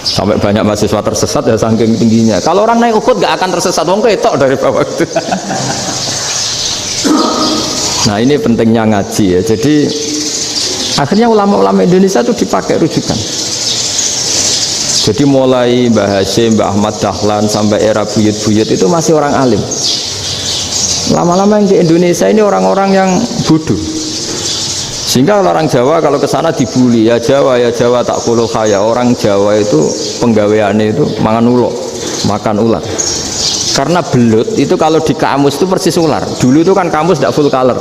sampai banyak mahasiswa tersesat ya saking tingginya. Kalau orang naik Uhud nggak akan tersesat, wong ketok dari bawah itu. Nah ini pentingnya ngaji ya. Jadi akhirnya ulama-ulama Indonesia itu dipakai rujukan. Jadi mulai Mbah Hasyim, Mbah Ahmad Dahlan sampai era buyut-buyut itu masih orang alim. Lama-lama yang di Indonesia ini orang-orang yang bodoh. Sehingga orang Jawa kalau ke sana dibully, ya Jawa tak kuluh kaya. Orang Jawa itu penggaweannya itu makan ular. Karena belut itu kalau di kamus itu persis ular. Dulu itu kan kamus tidak full color.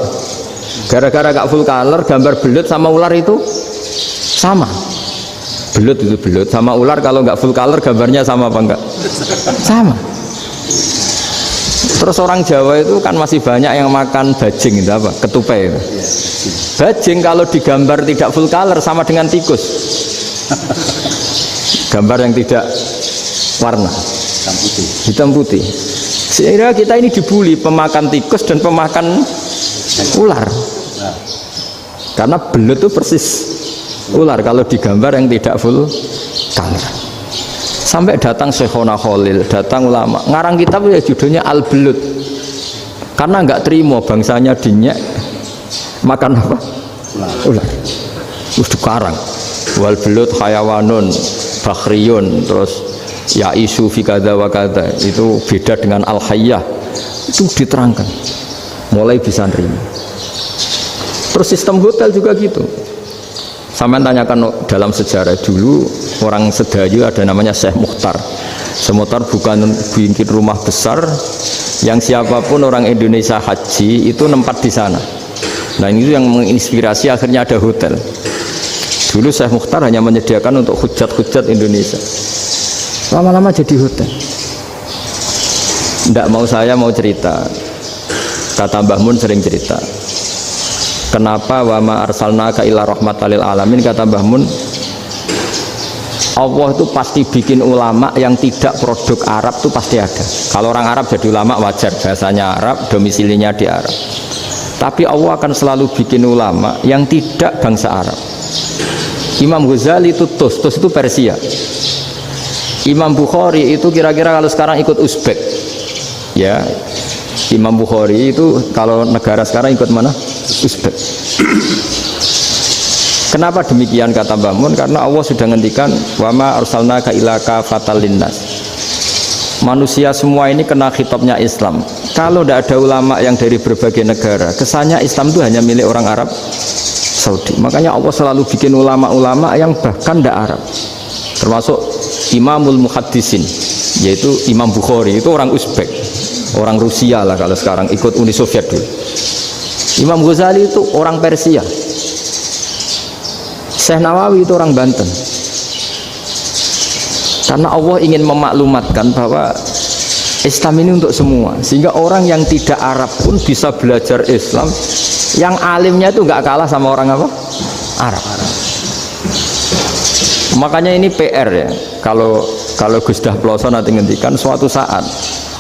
Gara-gara gak full color, gambar belut sama ular itu sama. Belut itu belut sama ular kalau nggak full color gambarnya sama apa enggak? Sama. Terus orang Jawa itu kan masih banyak yang makan bajing itu apa? Ketupai itu. Bajing kalau digambar tidak full color sama dengan tikus. Gambar yang tidak warna. Hitam putih. Sehingga kita ini dibully pemakan tikus dan pemakan ular. Karena belut itu persis ular kalau digambar yang tidak full color. Sampai datang Syekhona Khalil, datang ulama ngarang kitab ya judulnya Al-Belut, karena nggak terima bangsanya dinyek makan apa? Ular. Terus dikarang wal belut hayawanun bakhriyun, terus ya isu fi kadza wa kadza, itu beda dengan al-hayyah, itu diterangkan mulai bisa nerima. Terus sistem hotel juga gitu. Sampai tanyakan dalam sejarah dulu orang Sedayu ada namanya Syekh Mukhtar. Syekh Mukhtar bukan bikin rumah besar yang siapapun orang Indonesia haji itu nempat di sana. Nah ini yang menginspirasi akhirnya ada hotel. Dulu Syekh Mukhtar hanya menyediakan untuk hujat-hujat Indonesia. Lama-lama jadi hotel. Tidak mau saya mau cerita. Kata Mbah Mun sering cerita. Kenapa wa ma arsalnaka illa rahmatan lil alamin, kata Mbah Mun, Allah itu pasti bikin ulama yang tidak produk Arab itu pasti ada. Kalau orang Arab jadi ulama wajar, bahasanya Arab, domisilinya di Arab. Tapi Allah akan selalu bikin ulama yang tidak bangsa Arab. Imam Ghazali itu Tus itu Persia. Imam Bukhari itu kira-kira kalau sekarang ikut Uzbek. Ya. Imam Bukhari itu kalau negara sekarang ikut mana? Uzbek. Kenapa demikian kata Mbah Mun? Karena Allah sudah ngendikan wa ma arsalnaka illa kafatan linnas. Manusia semua ini kena khitabnya Islam. Kalau tidak ada ulama yang dari berbagai negara, kesannya Islam itu hanya milik orang Arab Saudi. Makanya Allah selalu bikin ulama-ulama yang bahkan tidak Arab. Termasuk Imamul Muhaddisin, yaitu Imam Bukhari itu orang Uzbek, orang Rusia lah kalau sekarang, ikut Uni Soviet dulu. Imam Ghazali itu orang Persia. Syekh Nawawi itu orang Banten. Karena Allah ingin memaklumatkan bahwa Islam ini untuk semua, sehingga orang yang tidak Arab pun bisa belajar Islam. Yang alimnya itu nggak kalah sama orang apa? Arab. Makanya ini PR ya. Kalau Gus Dah Ploso nanti ngendikan suatu saat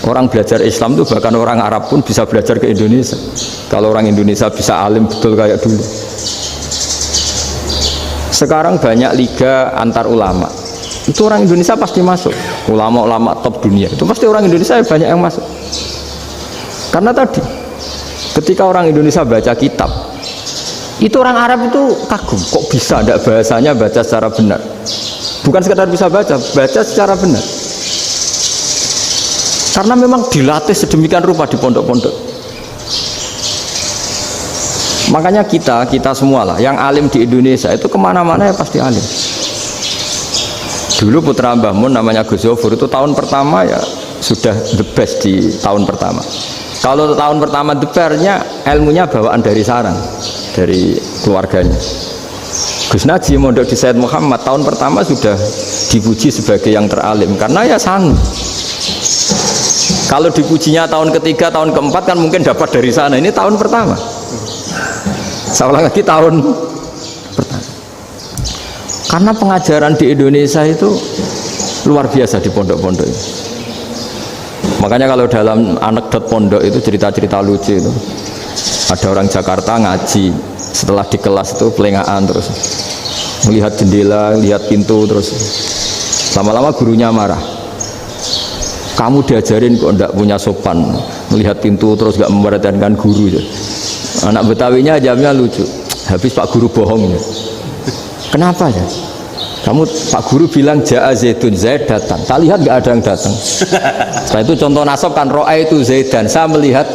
orang belajar Islam itu bahkan orang Arab pun bisa belajar ke Indonesia. Kalau orang Indonesia bisa alim betul kayak dulu. Sekarang banyak liga antar ulama. Itu orang Indonesia pasti masuk. Ulama-ulama top dunia itu pasti orang Indonesia banyak yang masuk. Karena tadi ketika orang Indonesia baca kitab, itu orang Arab itu kagum. Kok bisa ada bahasanya baca secara benar? Bukan sekedar bisa baca secara benar. Karena memang dilatih sedemikian rupa di pondok-pondok. Makanya kita semua lah yang alim di Indonesia itu kemana-mana ya pasti alim. Dulu putra Mbah Mun namanya Gus Zofur itu tahun pertama ya sudah the best di tahun pertama. Kalau tahun pertama the best-nya ilmunya bawaan dari sarang, dari keluarganya. Gus Najib mondok di Said Muhammad tahun pertama sudah dipuji sebagai yang teralim karena ya sanggup. Kalau dipujinya tahun ketiga, tahun keempat kan mungkin dapat dari sana. Ini tahun pertama. Seolah lagi tahun pertama. Karena pengajaran di Indonesia itu luar biasa di pondok-pondok. Makanya kalau dalam anekdot pondok itu cerita-cerita lucu itu. Ada orang Jakarta ngaji, setelah di kelas itu pelengahan terus melihat jendela, lihat pintu, terus lama-lama gurunya marah. Kamu diajarin kok ndak punya sopan, melihat pintu terus gak memperhatikan guru. Anak Betawinya jawabnya lucu, habis Pak Guru bohong. Kenapa ya? Kamu Pak Guru bilang Ja'a Zaidun, Zaid datang. Tak lihat gak ada yang datang. Setelah itu contoh nasab kan ro'a itu Zaidan, saya melihat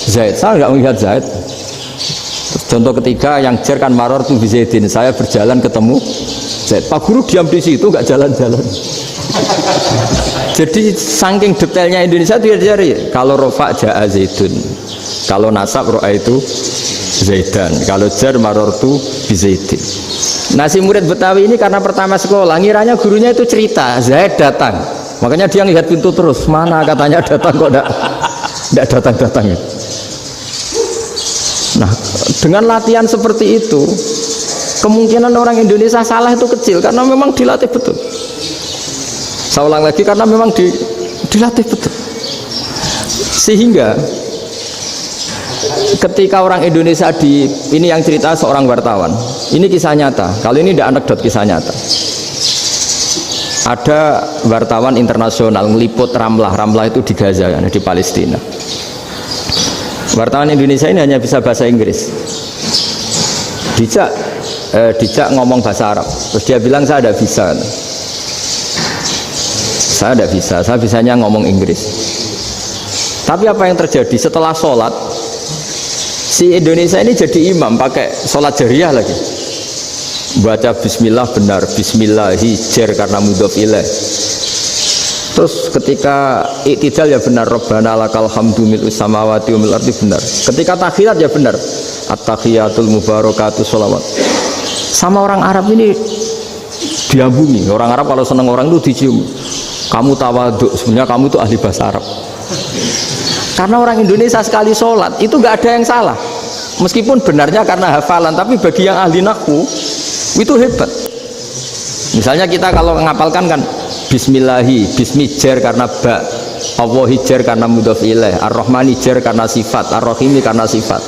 Zaid, saya nggak melihat Zaid. Terus contoh ketiga yang jer kan maror tuh Zaidin, saya berjalan ketemu Zaid. Pak Guru diam di situ nggak jalan-jalan. Jadi saking detailnya Indonesia itu diajari. Kalau rofa Ja'a Zaidun, kalau nasab ro'a itu Zaidan, kalau jer maror tuh Zaidin. Nah si murid Betawi ini karena pertama sekolah ngiranya gurunya itu cerita Zaid datang, makanya dia lihat pintu terus, mana katanya datang kok enggak datang-datang. Nah dengan latihan seperti itu kemungkinan orang Indonesia salah itu kecil karena memang dilatih betul. Saya ulang lagi, karena memang dilatih betul. Sehingga ketika orang Indonesia ini yang cerita seorang wartawan, ini kisah nyata, kali ini tidak anekdot, kisah nyata. Ada wartawan internasional meliput Ramlah itu di Gaza, di Palestina. Wartawan Indonesia ini hanya bisa bahasa Inggris. Dijak ngomong bahasa Arab, terus dia bilang saya tidak bisa. Saya tidak bisa, saya bisanya ngomong Inggris. Tapi apa yang terjadi setelah sholat? Si Indonesia ini jadi imam pakai sholat jariyah lagi. Baca bismillah benar, bismillahi jer karena mudhof ilaih. Terus ketika iktidal ya benar, Rabbana lakal hamdu mil'us samawati wa mil'ardi benar. Ketika tahiyat ya benar, at-tahiyatul mubarakatuh sholawat. Sama orang Arab ini diambungi. Orang Arab kalau senang orang itu dicium. Kamu tawaduk, sebenarnya kamu itu ahli bahasa Arab. Karena orang Indonesia sekali sholat itu nggak ada yang salah, meskipun benarnya karena hafalan, tapi bagi yang ahli nahwu itu hebat. Misalnya kita kalau ngapalkan kan bismillahi, bismi jer karena ba, Allahi jer karena mudhof ilaih, ar-rahmani jer karena sifat, ar-rahimi karena sifat,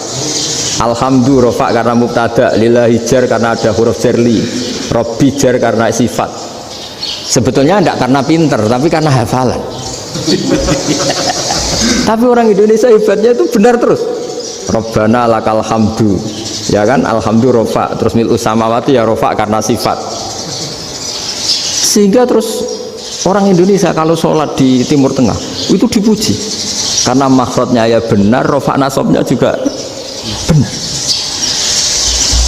alhamdu rofa karena mubtada, lillahi jer karena ada huruf jerli, robbi jer karena sifat. Sebetulnya tidak karena pinter, tapi karena hafalan. Tapi orang Indonesia hebatnya itu benar terus. Rabbana lakal hamdu, ya kan, alhamdu rofa, terus mil'us samawati ya rofa karena sifat. Sehingga terus orang Indonesia kalau sholat di Timur Tengah itu dipuji karena makhrajnya ya benar, rofa nasabnya juga benar.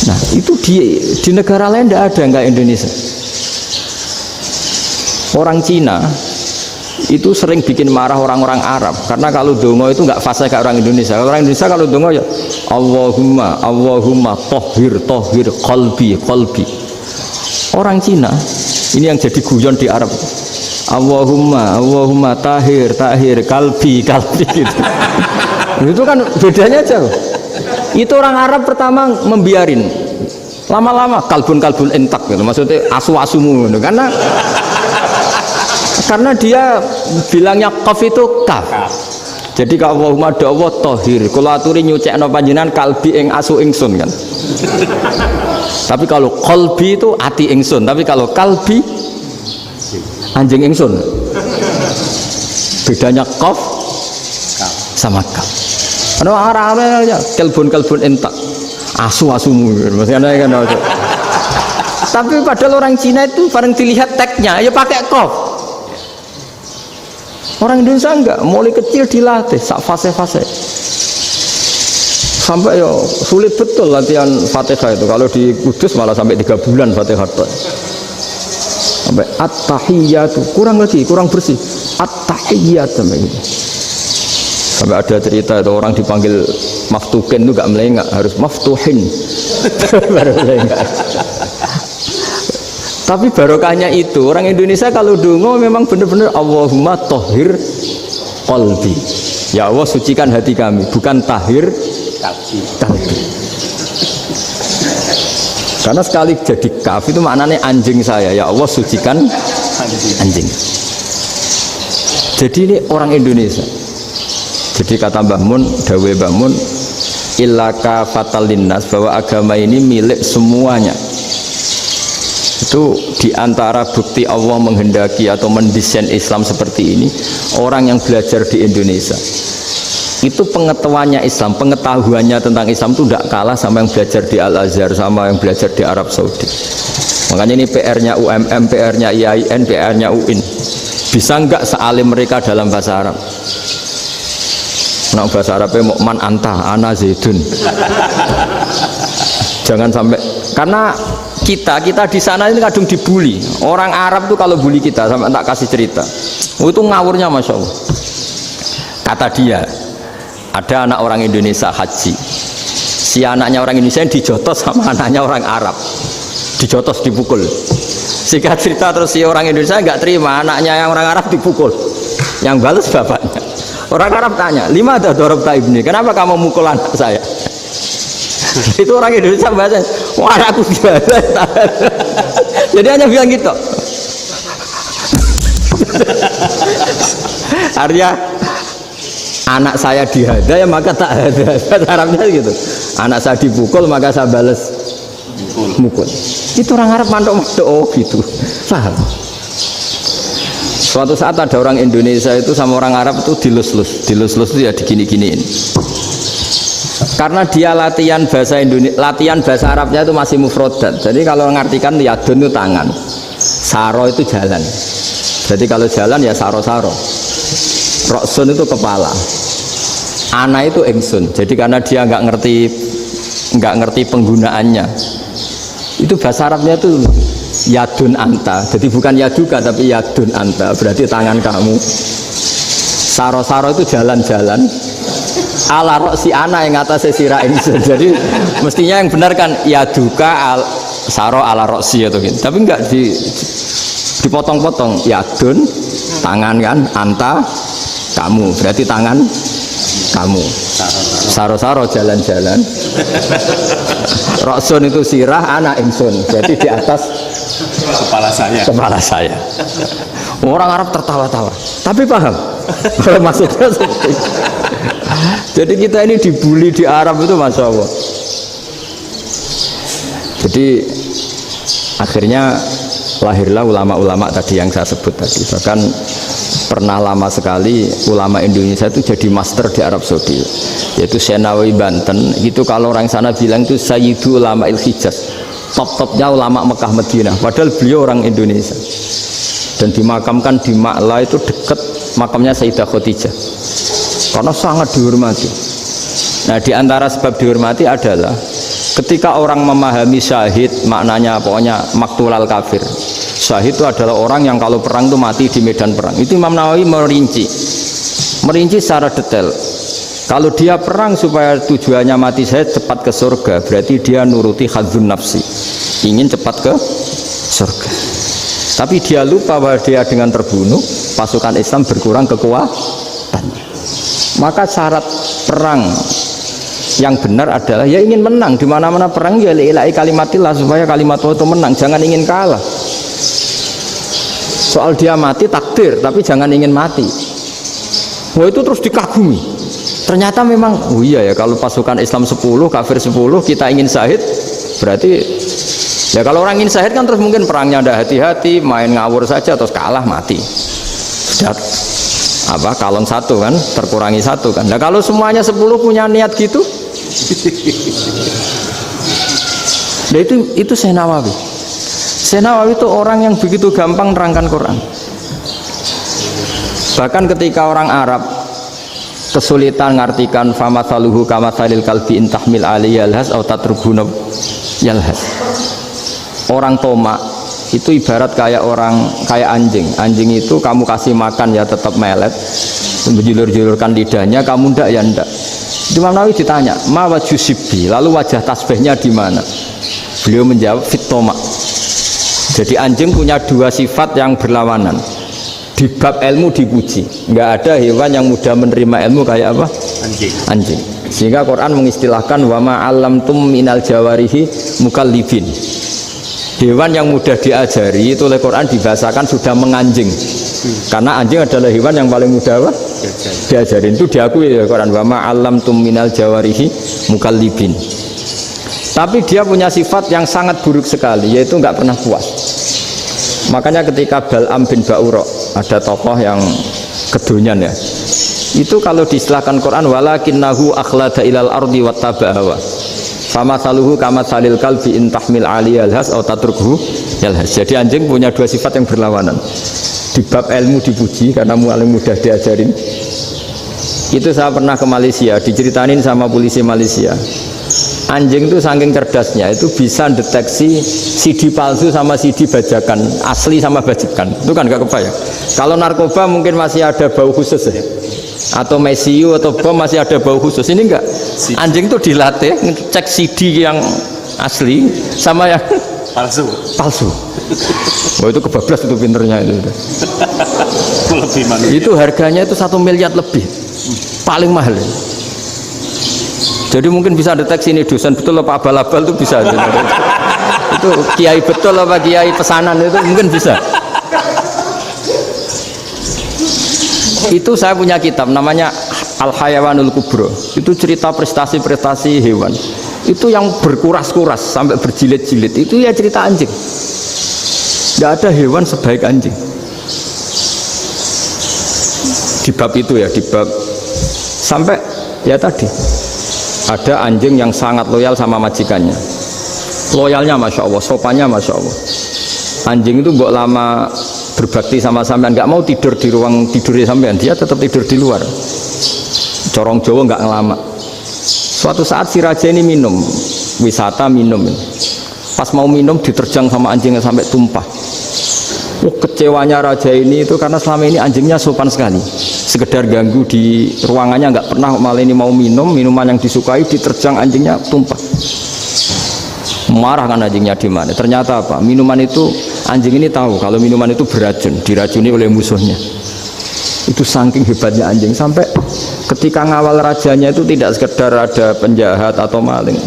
Nah itu di negara lain tidak ada nggak Indonesia. Orang Cina itu sering bikin marah orang-orang Arab karena kalau dongo itu nggak fasih kayak orang Indonesia. Orang Indonesia kalau dongo ya Allahumma tohir qalbi. Orang Cina ini yang jadi guyon di Arab, Allahumma tahir kalbi gitu. Itu kan bedanya jauh. Itu orang Arab pertama membiarin, lama-lama kalbun entak gitu, maksudnya asu-asumu gitu. Karena dia bilangnya qaf itu kaf. Jadi kalau Allahumma Allah tohir, kalau aturi nyucekno panjenengan kalbi ing asu ingsun kan. Tapi kalau qalbi itu ati ingsun, tapi kalau kalbi anjing ingsun. Bedanya qaf sama kaf. Ana arah-arah aja kalbun entak. Asu-asumu maksudnya kan. Tapi padahal orang Cina itu bareng dilihat tagnya ya pakai qaf. Orang Indonesia enggak, mulai kecil dilatih sak fase-fase. Sampai ya sulit betul latihan Fatihah itu. Kalau di Kudus malah sampai 3 bulan Fatihah. Sampai at-tahiyyatu, kurang bersih. At-tahiyyatu sampai gitu. Sampai ada cerita itu orang dipanggil maftuhin itu enggak melengak, harus maftuhin. Baru melengak. Tapi barokahnya itu orang Indonesia kalau dongo memang benar-benar Allahumma tohir qalbi, ya Allah sucikan hati kami, bukan tahir kalbi. Karena sekali jadi kaf itu maknanya anjing saya, ya Allah sucikan anjing. Jadi ini orang Indonesia. Jadi kata Mbah Mun, dawe Mbah Mun, illa kafatal linnas, bahwa agama ini milik semuanya. Itu diantara bukti Allah menghendaki atau mendesain Islam seperti ini. Orang yang belajar di Indonesia itu pengetahuannya Islam, pengetahuannya tentang Islam itu tidak kalah sama yang belajar di Al-Azhar, sama yang belajar di Arab Saudi. Makanya ini PR-nya UMM, PR-nya IAIN, PR-nya UIN. Bisa enggak sealim mereka dalam bahasa Arab? Nah, bahasa Arabnya mau man anta, ana zaidun. Jangan sampai, karena kita di sana ini kadang dibully. Orang Arab tuh kalau bully kita, sampai tak kasih cerita, itu ngawurnya Masya Allah. Kata dia, ada anak orang Indonesia haji, si anaknya orang Indonesia yang dijotos sama anaknya orang Arab, dijotos, dipukul. Singkat cerita terus si orang Indonesia nggak terima, anaknya yang orang Arab dipukul, yang balas bapaknya. Orang Arab tanya, lima ada dorobta ibni, kenapa kamu mukul anak saya? Itu orang Indonesia bahasa, wah aku jalan. Jadi hanya bilang gitu. Artinya anak saya dihada ya maka tak ada. Bahasa Arabnya gitu. Anak saya dipukul maka saya balas mukul. Itu orang Arab mantuk-mantuk, oh gitu. Paham? Suatu saat ada orang Indonesia itu sama orang Arab itu dilus-lus itu ya digini-giniin. Karena dia latihan bahasa Indonesia, latihan bahasa Arabnya itu masih mufrodat. Jadi kalau mengartikan yadun itu tangan, saro itu jalan. Jadi kalau jalan ya saro-saro. Roksun itu kepala, ana itu ingsun. Jadi karena dia nggak ngerti penggunaannya, itu bahasa Arabnya itu yadun anta. Jadi bukan yaduka tapi yadun anta, berarti tangan kamu. Saro-saro itu jalan-jalan. Ala roksi ana yang atas sirah ingsun. Jadi mestinya yang benar kan yaduka saro ala roksi atau gitu. Tapi enggak dipotong-potong. Yadun tangan kan, anta kamu, berarti tangan kamu. Saro-saro jalan-jalan. Roksun itu sirah, anak ingsun. Jadi di atas kepala saya. Orang Arab tertawa-tawa. Tapi paham? Kalau maksudnya seperti itu. Jadi kita ini dibully di Arab itu Masya Allah. Jadi akhirnya lahirlah ulama-ulama tadi yang saya sebut tadi. Bahkan pernah lama sekali ulama Indonesia itu jadi master di Arab Saudi, yaitu Senawi Banten. Itu kalau orang sana bilang itu Sayyidu Ulama Il-Hijaz, top-topnya ulama Mekah Madinah. Padahal beliau orang Indonesia dan dimakamkan di Ma'la, itu dekat makamnya Sayyidah Khadijah, karena sangat dihormati. Nah, di antara sebab dihormati adalah ketika orang memahami syahid, maknanya pokoknya maktulal kafir. Syahid itu adalah orang yang kalau perang itu mati di medan perang. Itu Imam Nawawi merinci secara detail. Kalau dia perang supaya tujuannya mati syahid cepat ke surga, berarti dia nuruti hadzun nafsi, ingin cepat ke surga. Tapi dia lupa bahwa dia dengan terbunuh pasukan Islam berkurang kekuatannya. Maka syarat perang yang benar adalah ya ingin menang. Di mana-mana perang ya lillahi kalimatillah, supaya kalimat Allah itu menang, jangan ingin kalah. Soal dia mati takdir, tapi jangan ingin mati. Wah, itu terus dikagumi. Ternyata memang, oh iya ya, kalau pasukan Islam 10, kafir 10, kita ingin syahid, berarti ya kalau orang ingin syahid kan terus mungkin perangnya ada hati-hati, main ngawur saja terus kalah mati. Sudah kalon satu kan, terkurangi satu kan. Nah kalau semuanya 10 punya niat gitu, nah itu Senawawi. Senawawi itu orang yang begitu gampang nerangkan Quran. Bahkan ketika orang Arab kesulitan ngartikan famathaluhu kamathalil kalbi intahmil alaihi yalhas atau tatrubuna yalhas. Orang tomak itu ibarat kayak anjing. Anjing itu kamu kasih makan ya tetap melet, menjulur-julurkan lidahnya, kamu ndak ya ndak. Imam Nawawi ditanya, ma wajusibbi, lalu wajah tasbihnya di mana? Beliau menjawab fit tomak. Jadi anjing punya dua sifat yang berlawanan. Di bab ilmu dipuji, nggak ada hewan yang mudah menerima ilmu kayak apa? Anjing. Sehingga Quran mengistilahkan wama alamtum minal jawarihi mukallibin. Hewan yang mudah diajari itu oleh Quran dibahasakan sudah menganjing. Karena anjing adalah hewan yang paling mudah apa? Diajarin itu diakui ya Quran, wa ma 'allamtum minal jawarihi mukallibin. Tapi dia punya sifat yang sangat buruk sekali, yaitu nggak pernah puas. Makanya ketika Bal'am bin Ba'ura, ada tokoh yang kedonyan ya, itu kalau diistilahkan Quran, walakinnahu akhlada ilal ardi wattaba'a hawa famathaluhu kamathalil kalbi in tahmil 'alaihi yalhas aw tatrukhu yalhas. Jadi anjing punya dua sifat yang berlawanan. Di bab ilmu dipuji karena paling mudah diajarin. Itu saya pernah ke Malaysia, diceritain sama polisi Malaysia. Anjing itu saking cerdasnya itu bisa deteksi CD palsu sama CD bajakan, asli sama bajakan. Itu kan gak kebayang. Kalau narkoba mungkin masih ada bau khusus ya, atau mesiu atau bom masih ada bau khusus. Ini enggak. Anjing itu dilatih ngecek CD yang asli sama yang palsu. Oh itu kebablas itu pinternya itu. Itu harganya itu 1 miliar lebih, paling mahal. Jadi mungkin bisa deteksi ini dosen betul apa abal-abal itu bisa. Itu kiai betul apa kiai pesanan itu mungkin bisa. Itu saya punya kitab namanya Al-Hayawanul Kubro. Itu cerita prestasi-prestasi hewan. Itu yang berkuras-kuras sampai berjilid-jilid. Itu ya cerita anjing. Tidak ada hewan sebaik anjing. Di bab itu ya, di bab sampai ya tadi. Ada anjing yang sangat loyal sama majikannya. Loyalnya Masya Allah, sopannya Masya Allah. Anjing itu mbok lama berbakti sama sampean, nggak mau tidur di ruang tidurnya sampean, dia tetap tidur di luar. Corong Jawa nggak ngelama. Suatu saat si raja ini minum, wisata minum. Pas mau minum diterjang sama anjingnya sampai tumpah. Kecewanya raja ini itu karena selama ini anjingnya sopan sekali, sekedar ganggu di ruangannya nggak pernah, malah ini mau minum minuman yang disukai diterjang anjingnya tumpah. Marah kan anjingnya di mana? Ternyata apa? Minuman itu anjing ini tahu kalau minuman itu beracun, diracuni oleh musuhnya. Itu saking hebatnya anjing sampai ketika ngawal rajanya itu tidak sekedar ada penjahat atau maling,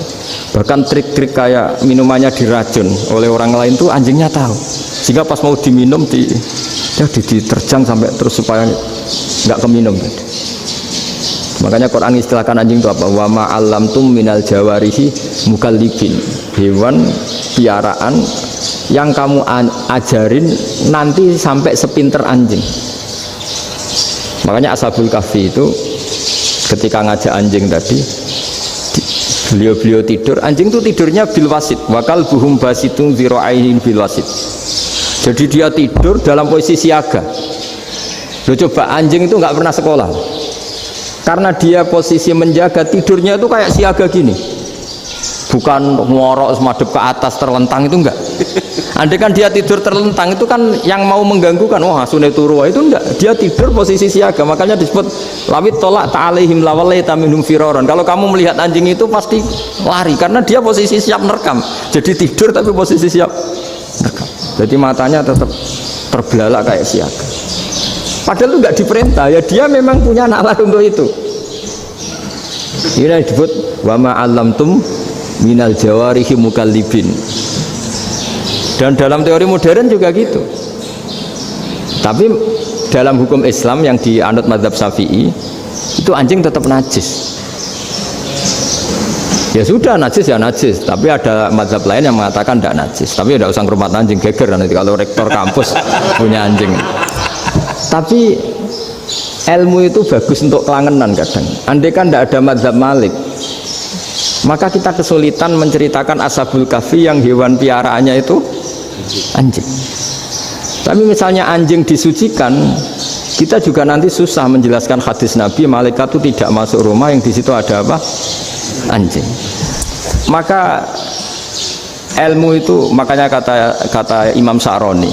bahkan trik-trik kayak minumannya diracun oleh orang lain tuh anjingnya tahu, sehingga pas mau diminum diterjang sampai terus supaya nggak keminum. Makanya Quran istilahkan anjing itu apa? Wa ma 'allamtum minal jawarihi mukallibin, hewan piaraan yang kamu ajarin nanti sampai sepinter anjing. Makanya Ashabul Kahfi itu ketika ngajak anjing tadi, beliau tidur, anjing itu tidurnya bil wasit, wakal buhum basitun zira'aihin bil wasit. Jadi dia tidur dalam posisi siaga. Loh, coba anjing itu nggak pernah sekolah, karena dia posisi menjaga, tidurnya itu kayak siaga gini, bukan ngorok semadep ke atas terlentang, itu enggak. Andai kan dia tidur terlentang itu kan yang mau mengganggu kan, wah sunai turwa, itu enggak. Dia tidur posisi siaga, makanya disebut lawit tolak ta'alaihim lawalaita minhum firoron. Kalau kamu melihat anjing itu pasti lari, karena dia posisi siap merekam. Jadi tidur tapi posisi siap merekam. Jadi matanya tetap terbelalak kayak siaga. Padahal itu enggak diperintah, ya dia memang punya nalar untuk itu. Ini disebut wa ma 'allamtum minal jawarihi mukallibin. Dan dalam teori modern juga gitu. Tapi dalam hukum Islam yang dianut mazhab Syafi'i itu anjing tetap najis. Ya sudah, najis ya najis. Tapi ada mazhab lain yang mengatakan tidak najis. Tapi tidak usah ngurmat anjing, geger nanti kalau rektor kampus punya anjing. Tapi ilmu itu bagus untuk kelangenan kadang. Andai kan tidak ada mazhab Malik, maka kita kesulitan menceritakan Ashabul Kahfi yang hewan piaraannya itu anjing. Tapi misalnya anjing disucikan, kita juga nanti susah menjelaskan hadis Nabi malaikat itu tidak masuk rumah yang di situ ada apa? Anjing. Maka ilmu itu, makanya kata Imam Sa'roni,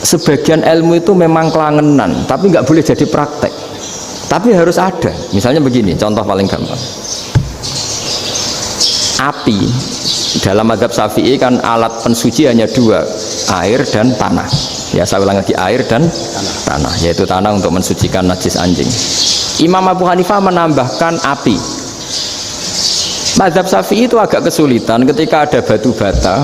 sebagian ilmu itu memang kelangenan, tapi nggak boleh jadi praktek. Tapi harus ada. Misalnya begini, contoh paling gampang. Api dalam mazhab Syafi'i kan alat pensuci hanya dua, air dan tanah. Ya saya ulang lagi, air dan tanah, yaitu tanah untuk mensucikan najis anjing. Imam Abu Hanifah menambahkan api. Mazhab Syafi'i itu agak kesulitan ketika ada batu bata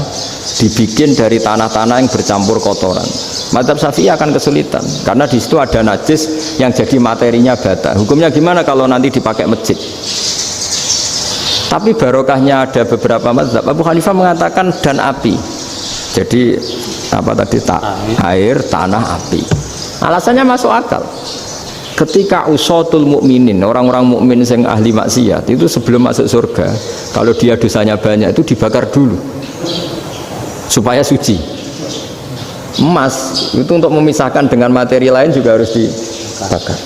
dibikin dari tanah-tanah yang bercampur kotoran. Mazhab Syafi'i akan kesulitan karena di situ ada najis yang jadi materinya bata. Hukumnya gimana kalau nanti dipakai masjid? Tapi barokahnya ada beberapa mazhab. Abu Hanifah mengatakan dan api. Jadi apa tadi air, tanah, api. Alasannya masuk akal. Ketika usatul mukminin, orang-orang mukmin yang ahli maksiat itu sebelum masuk surga, kalau dia dosanya banyak itu dibakar dulu supaya suci. Emas itu untuk memisahkan dengan materi lain juga harus dibakar.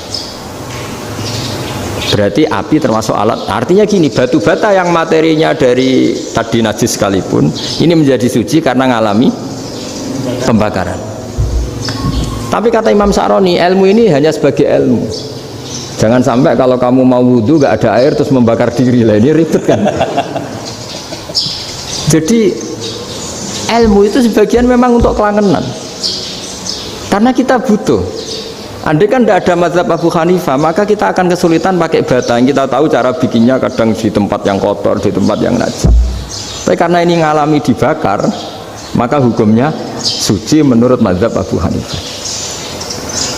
Berarti api termasuk alat. Artinya gini, batu bata yang materinya dari tadi najis sekalipun ini menjadi suci karena ngalami pembakaran. Tapi kata Imam Sa'roni, ilmu ini hanya sebagai ilmu. Jangan sampai kalau kamu mau wudhu gak ada air terus membakar diri lah, ini ribet kan. Jadi ilmu itu sebagian memang untuk kelangenan. Karena kita butuh. Andai kan tidak ada mazhab Abu Hanifah, maka kita akan kesulitan pakai bata. Kita tahu cara bikinnya kadang di tempat yang kotor, di tempat yang najis. Tapi karena ini ngalami dibakar, maka hukumnya suci menurut mazhab Abu Hanifah.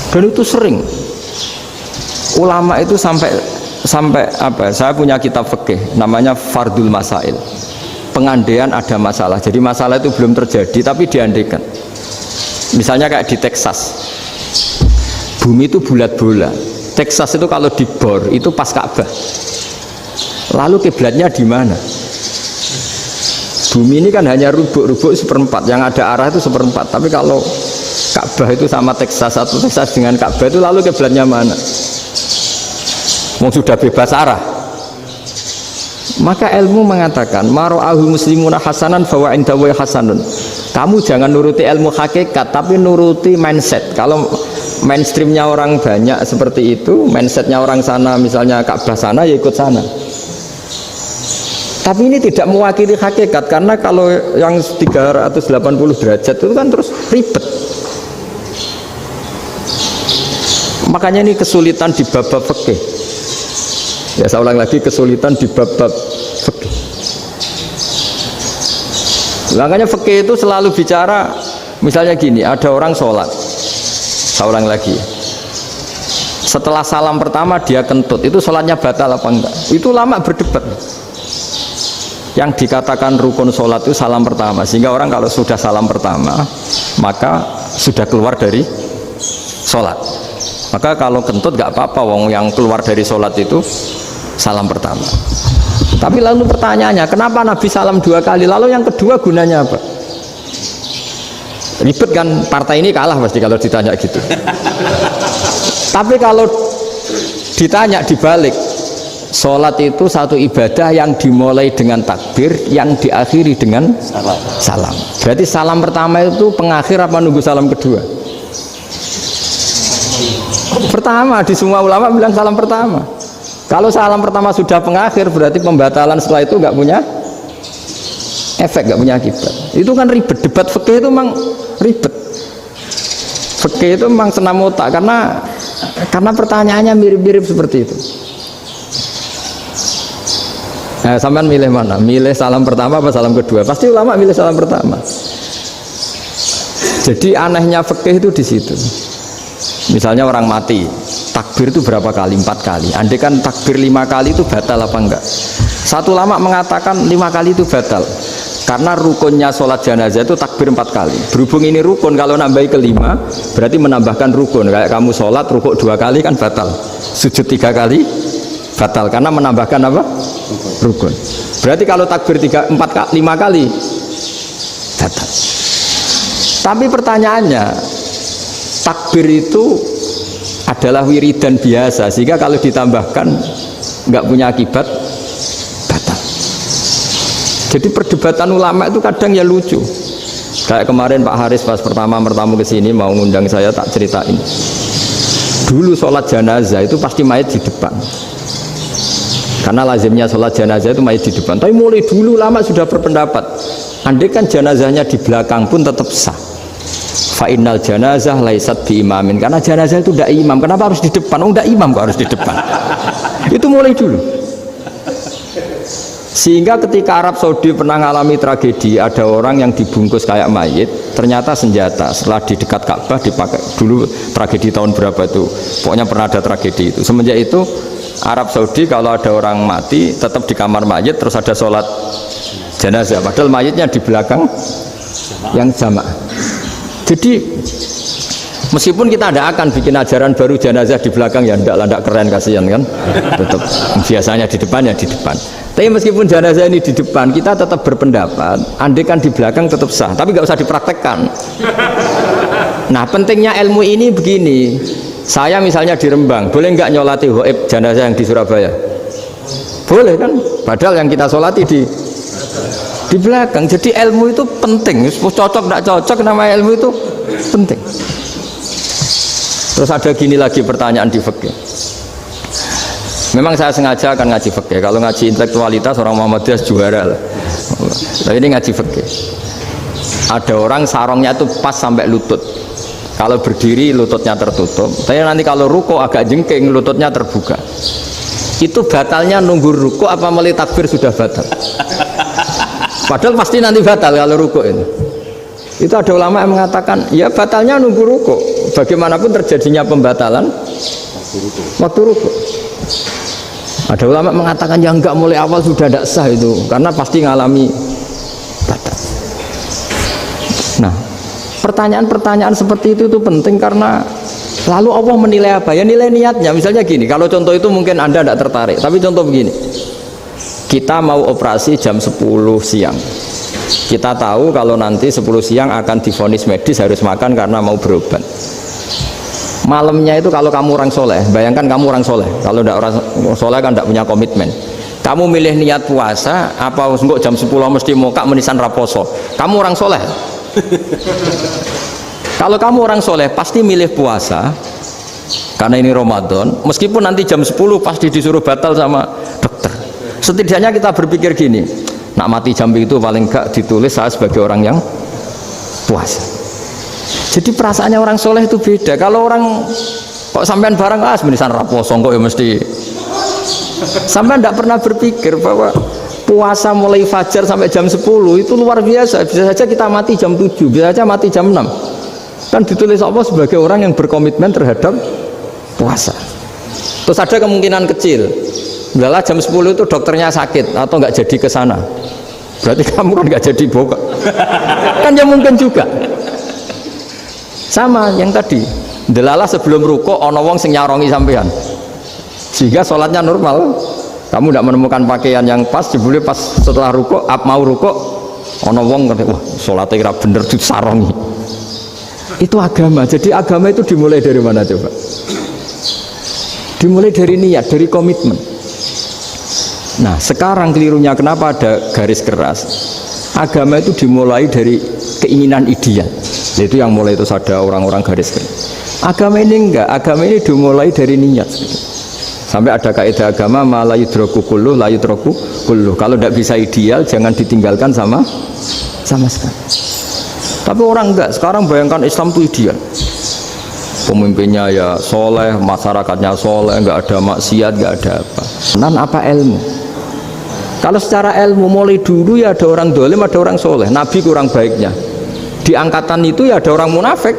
Dan itu sering ulama itu sampai apa? Saya punya kitab fikih namanya Fardul Masail. Pengandaian ada masalah. Jadi masalah itu belum terjadi tapi diandaikan. Misalnya kayak di Texas. Bumi itu bulat bola. Texas itu kalau dibor itu pas Ka'bah. Lalu kiblatnya di mana? Bumi ini kan hanya rubuk-rubuk seperempat, yang ada arah itu seperempat. Tapi kalau Ka'bah itu sama Texas, satu Texas dengan Ka'bah itu lalu kiblatnya mana? Sudah bebas arah. Maka ilmu mengatakan mara'ahu muslimuna hasanan fawa indahu hasanun. Kamu jangan nuruti ilmu hakikat tapi nuruti mindset. Kalau mainstreamnya orang banyak seperti itu, mindsetnya orang sana misalnya Ka'bah sana ya ikut sana. Tapi ini tidak mewakili hakikat karena kalau yang 380 derajat itu kan terus ribet. Makanya ini kesulitan di bab-bab fikih. Ya saya ulang lagi, kesulitan di bab-bab fikih. Makanya fikih itu selalu bicara, misalnya gini, ada orang sholat. Saya ulang lagi. Setelah salam pertama dia kentut, itu sholatnya batal apa enggak? Itu lama berdebat. Yang dikatakan rukun sholat itu salam pertama, sehingga orang kalau sudah salam pertama, maka sudah keluar dari sholat. Maka kalau kentut gak apa-apa, wong yang keluar dari sholat itu salam pertama. Tapi lalu pertanyaannya, kenapa Nabi salam 2 kali? Lalu yang kedua gunanya apa? Ribet kan, partai ini kalah pasti kalau ditanya gitu. Tapi kalau ditanya dibalik, sholat itu satu ibadah yang dimulai dengan takbir, yang diakhiri dengan salam. Berarti salam pertama itu pengakhir apa nunggu salam kedua? Pertama, di semua ulama bilang salam pertama. Kalau salam pertama sudah pengakhir berarti pembatalan setelah itu nggak punya efek, nggak punya akibat. Itu kan ribet. Debat fikih itu memang ribet. Fikih itu memang senam otak karena pertanyaannya mirip-mirip seperti itu. Nah, sampean milih mana? Milih salam pertama apa salam kedua? Pasti ulama milih salam pertama. Jadi anehnya fikih itu di situ. Misalnya orang mati, takbir itu berapa kali? 4 kali. Andai kan takbir 5 kali itu batal apa enggak? Satu ulama mengatakan 5 kali itu batal. Karena rukunnya sholat jenazah itu takbir 4 kali. Berhubung ini rukun, kalau nambahi ke 5 berarti menambahkan rukun. Kayak kamu sholat rukuk 2 kali kan batal. Sujud 3 kali batal karena menambahkan apa? Rukun. Berarti kalau takbir 5 kali batal. Tapi pertanyaannya, takbir itu adalah wiridan biasa, sehingga kalau ditambahkan nggak punya akibat batal. Jadi perdebatan ulama itu kadang ya lucu. Kayak kemarin Pak Haris pas pertama bertamu ke sini mau ngundang saya, tak ceritain. Dulu sholat jenazah itu pasti mayat di depan. Karena lazimnya sholat jenazah itu mayat di depan. Tapi mulai dulu lama sudah berpendapat, andai kan jenazahnya di belakang pun tetap sah. Fa'innal janazah laisat bi imamin, karena jenazah itu tidak imam. Kenapa harus di depan? Oh, tidak imam kok harus di depan. Itu mulai dulu. Sehingga ketika Arab Saudi pernah mengalami tragedi, ada orang yang dibungkus kayak mayit, ternyata senjata. Setelah di dekat Ka'bah dipakai dulu, tragedi tahun berapa itu, pokoknya pernah ada tragedi itu. Semenjak itu Arab Saudi kalau ada orang mati tetap di kamar mayit, terus ada sholat jenazah, padahal mayitnya di belakang yang jamaah. Jadi meskipun kita tidak akan bikin ajaran baru jenazah di belakang, ya tidak keren, kasihan kan, tetap biasanya di depan ya di depan. Tapi meskipun jenazah ini di depan, kita tetap berpendapat andai kan di belakang tetap sah, tapi nggak usah dipraktekkan. Nah pentingnya ilmu ini begini, saya misalnya di Rembang, boleh nggak nyolati hoib jenazah yang di Surabaya? Boleh kan, padahal yang kita solati di belakang. Jadi ilmu itu penting, cocok tidak cocok, nama ilmu itu penting. Terus ada gini lagi pertanyaan di fikih. Memang saya sengaja akan ngaji fikih. Kalau ngaji intelektualitas orang Muhammadiyah juara lah. Tapi ini ngaji fikih. Ada orang sarongnya itu pas sampai lutut. Kalau berdiri lututnya tertutup. Tapi nanti kalau ruko agak jengking lututnya terbuka. Itu batalnya nunggu ruko apa mulai takbir sudah batal? Padahal pasti nanti batal kalau ruko ini. Itu ada ulama yang mengatakan ya batalnya nunggu ruko. Bagaimanapun terjadinya pembatalan waktu ruko. Ada ulama mengatakan yang enggak mulai awal sudah tidak sah itu, karena pasti ngalami batal. Nah, pertanyaan-pertanyaan seperti itu penting karena lalu Allah menilai apa? Ya nilai niatnya. Misalnya gini, kalau contoh itu mungkin Anda tidak tertarik, tapi contoh begini. Kita mau operasi jam 10 siang. Kita tahu kalau nanti 10 siang akan divonis medis harus makan karena mau berobat. Malamnya itu kalau kamu orang soleh, bayangkan kamu orang soleh, kalau tidak orang soleh kan tidak punya komitmen. Kamu milih niat puasa, apa enggak jam 10 mesti mokak menisan raposo. Kamu orang soleh. Kalau kamu orang soleh pasti milih puasa, karena ini Ramadan. Meskipun nanti jam 10 pasti disuruh batal sama dokter. Setidaknya kita berpikir gini, nak mati jam itu paling enggak ditulis saya sebagai orang yang puasa. Jadi perasaannya orang soleh itu beda. Kalau orang kok sampean barang menisan raposo kok ya mesti. Sampean tidak pernah berpikir bahwa puasa mulai fajar sampai jam 10 itu luar biasa. Bisa saja kita mati jam 7, bisa saja mati jam 6. Kan ditulis Allah sebagai orang yang berkomitmen terhadap puasa. Terus ada kemungkinan kecil, udahlah jam 10 itu dokternya sakit atau nggak jadi ke sana. Berarti kamu kan nggak jadi buka. Kan ya mungkin juga. Sama yang tadi, delalah sebelum ruko ono wong sing nyarongi sampean, sehingga sholatnya normal. Kamu tidak menemukan pakaian yang pas, jebule pas setelah ruko, mau ruko, ono wong ngerti, wah sholatnya kira bener disarongi. Itu agama. Jadi agama itu dimulai dari mana coba? Dimulai dari niat, dari komitmen. Nah sekarang kelirunya kenapa ada garis keras? Agama itu dimulai dari keinginan ideal. Itu yang mulai itu ada orang-orang garis keras. Agama ini enggak, agama ini dimulai dari niat. Sampai ada kaidah agama la yudraku kulluh la yudraku kulluh. Kalau tidak bisa ideal jangan ditinggalkan sama sekali. Tapi orang enggak, sekarang bayangkan Islam itu ideal. Pemimpinnya ya soleh, masyarakatnya soleh, enggak ada maksiat, enggak ada apa. Dan apa ilmu? Kalau secara ilmu mulai dulu ya ada orang dolim, ada orang soleh. Nabi kurang baiknya. Di angkatan itu ya ada orang munafik.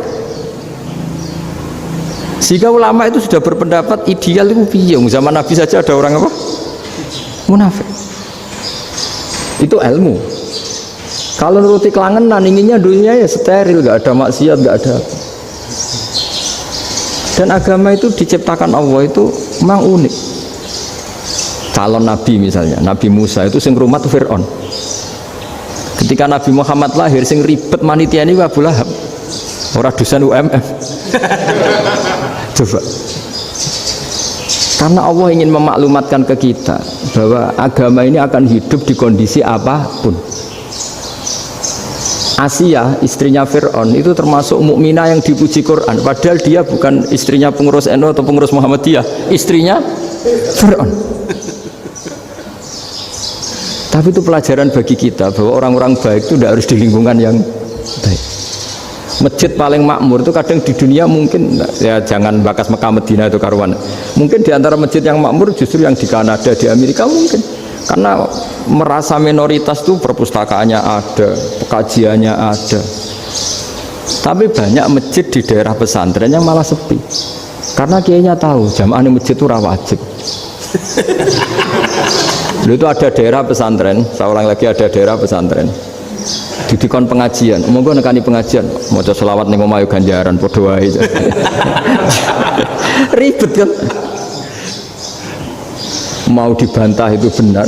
Sehingga ulama itu sudah berpendapat ideal itu piye. Zaman Nabi saja ada orang apa? Munafik. Itu ilmu. Kalau nuruti kelangenan inginnya dunia ya steril, gak ada maksiat, gak ada. Dan agama itu diciptakan Allah itu memang unik. Calon Nabi misalnya, Nabi Musa itu sing rumat Fir'aun. Ketika Nabi Muhammad lahir, sing ribet manitia ini Abu Lahab. Orang dosen UMM. Coba. Karena Allah ingin memaklumatkan ke kita bahwa agama ini akan hidup di kondisi apapun. Asia, istrinya Fir'aun, itu termasuk mukminah yang dipuji Quran. Padahal dia bukan istrinya pengurus NU atau pengurus Muhammadiyah, istrinya Fir'aun. Tapi itu pelajaran bagi kita bahwa orang-orang baik itu tidak harus di lingkungan yang baik. Masjid paling makmur itu kadang di dunia mungkin ya jangan bakas Mekah Medina itu karuan. Mungkin di antara masjid yang makmur justru yang di Kanada, di Amerika mungkin. Karena merasa minoritas itu perpustakaannya ada, kajiannya ada. Tapi banyak masjid di daerah pesantren yang malah sepi. Karena kiainya tahu jamaah di masjid itu wajib. Dulu itu ada daerah pesantren, saya ulang lagi, ada daerah pesantren. Didikon pengajian, monggo nekani pengajian, maca selawat ning omahe ganjaran padha wae. Ribet kan? Mau dibantah itu benar,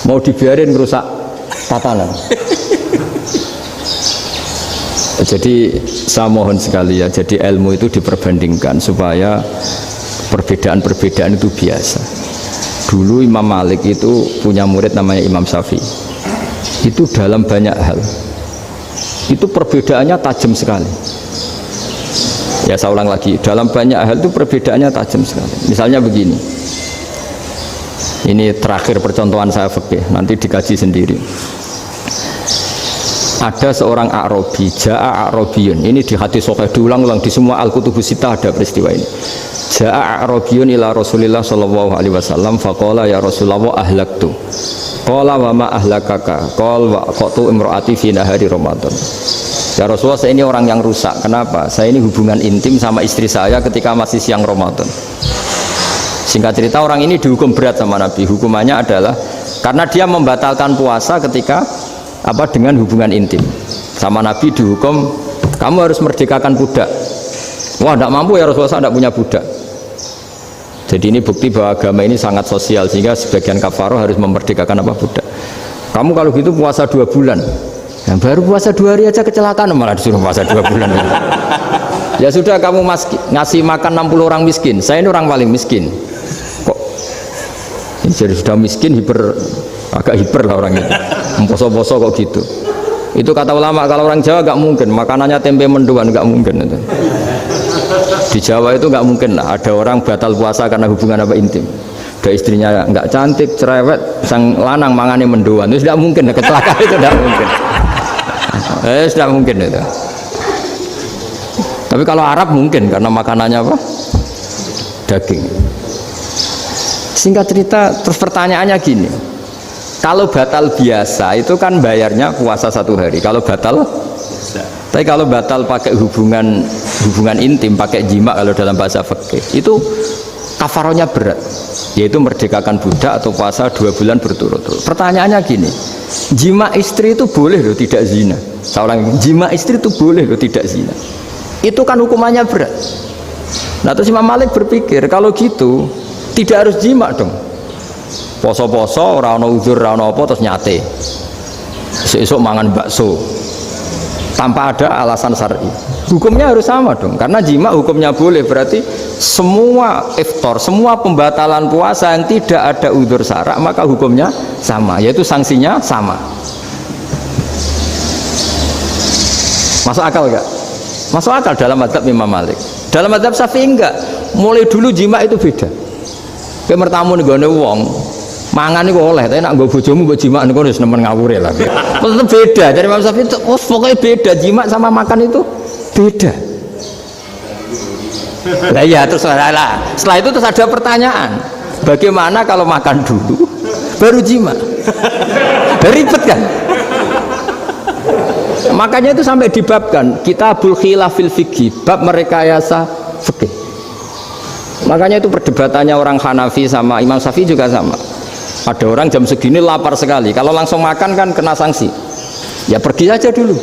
mau dibiarin merusak tatanan. Jadi saya mohon sekali ya, jadi ilmu itu diperbandingkan supaya perbedaan-perbedaan itu biasa. Dulu Imam Malik itu punya murid namanya Imam Syafi'i. Itu dalam banyak hal itu perbedaannya tajam sekali. Ya saya ulang lagi, dalam banyak hal itu perbedaannya tajam sekali. Misalnya begini, ini terakhir percontohan saya fikih, nanti dikaji sendiri. Ada seorang A'rabi, Ja'a A'rabiyun, ini di hadis sahih diulang-ulang di semua Al-Kutubus Sittah ada peristiwa ini. Ja'a A'rabiyun ila Rasulillah sallallahu alaihi wasallam faqala ya Rasulullah ahlaktu. Qala wa ma ahlakaka? Qala wa qatu imraati fi nahari Ramadan. Ya Rasulullah, saya ini orang yang rusak. Kenapa? Saya ini hubungan intim sama istri saya ketika masih siang Ramadan. Singkat cerita, orang ini dihukum berat sama Nabi. Hukumannya adalah karena dia membatalkan puasa ketika dengan hubungan intim. Sama Nabi dihukum, kamu harus merdekakan budak. Wah, tidak mampu ya Rasulullah, saya tidak punya budak. Jadi ini bukti bahwa agama ini sangat sosial, sehingga sebagian kafaroh harus memerdekakan budak. Kamu kalau gitu puasa 2 bulan, yang baru puasa 2 hari aja kecelakaan malah disuruh puasa 2 bulan. Ya sudah, kamu ngasih makan 60 orang miskin, saya ini orang paling miskin. Kok ini jadi sudah miskin, agak hiper lah orang itu, poso-poso kok gitu. Itu kata ulama, kalau orang Jawa gak mungkin makanannya tempe mendoan, gak mungkin itu. Di Jawa itu nggak mungkin lah ada orang batal puasa karena hubungan intim. Ada istrinya nggak cantik, cerewet, sang lanang mangane mendoan, itu tidak mungkin, kecelakaan itu tidak mungkin. Tidak mungkin itu. Tapi kalau Arab mungkin karena makanannya daging. Singkat cerita, terus pertanyaannya gini, kalau batal biasa itu kan bayarnya puasa 1 hari. Kalau batal, tapi kalau batal pakai hubungan intim, pakai jima kalau dalam bahasa fikih, itu kafarohnya berat, yaitu merdekakan budak atau puasa 2 bulan berturut-turut. Pertanyaannya gini, jima istri itu boleh loh tidak zina. Seorang jima istri itu boleh loh tidak zina. Itu kan hukumannya berat. Nah terus Imam Malik berpikir kalau gitu tidak harus jima dong. Poso-poso, ora ono uzur, ora ono apa terus nyate. Esuk mangan bakso tanpa ada alasan syar'i. Hukumnya harus sama dong, karena jima hukumnya boleh, berarti semua iftar, semua pembatalan puasa yang tidak ada udzur syara' maka hukumnya sama, yaitu sanksinya sama. Masuk akal enggak? Masuk akal dalam mazhab Imam Malik. Dalam mazhab Syafi'i enggak. Mulai dulu jima itu beda. Kayak mertamu nih gone wong mangan itu oleh, tapi nak gue bojomu gue jima nih gue harus nemen ngawur ya lah. Tetap beda. Dari Imam Syafi'i itu, pokoknya beda, jima sama makan itu beda. Nah ya terus setelah itu terus ada pertanyaan, bagaimana kalau makan dulu baru jima? Ribet kan? Makanya itu sampai dibabkan Kitabul Khilafil Fiqhi, bab merekayasa fikih. Makanya itu perdebatannya orang Hanafi sama Imam Syafi'i juga sama. Ada orang jam segini lapar sekali, kalau langsung makan kan kena sanksi. Ya pergi aja dulu,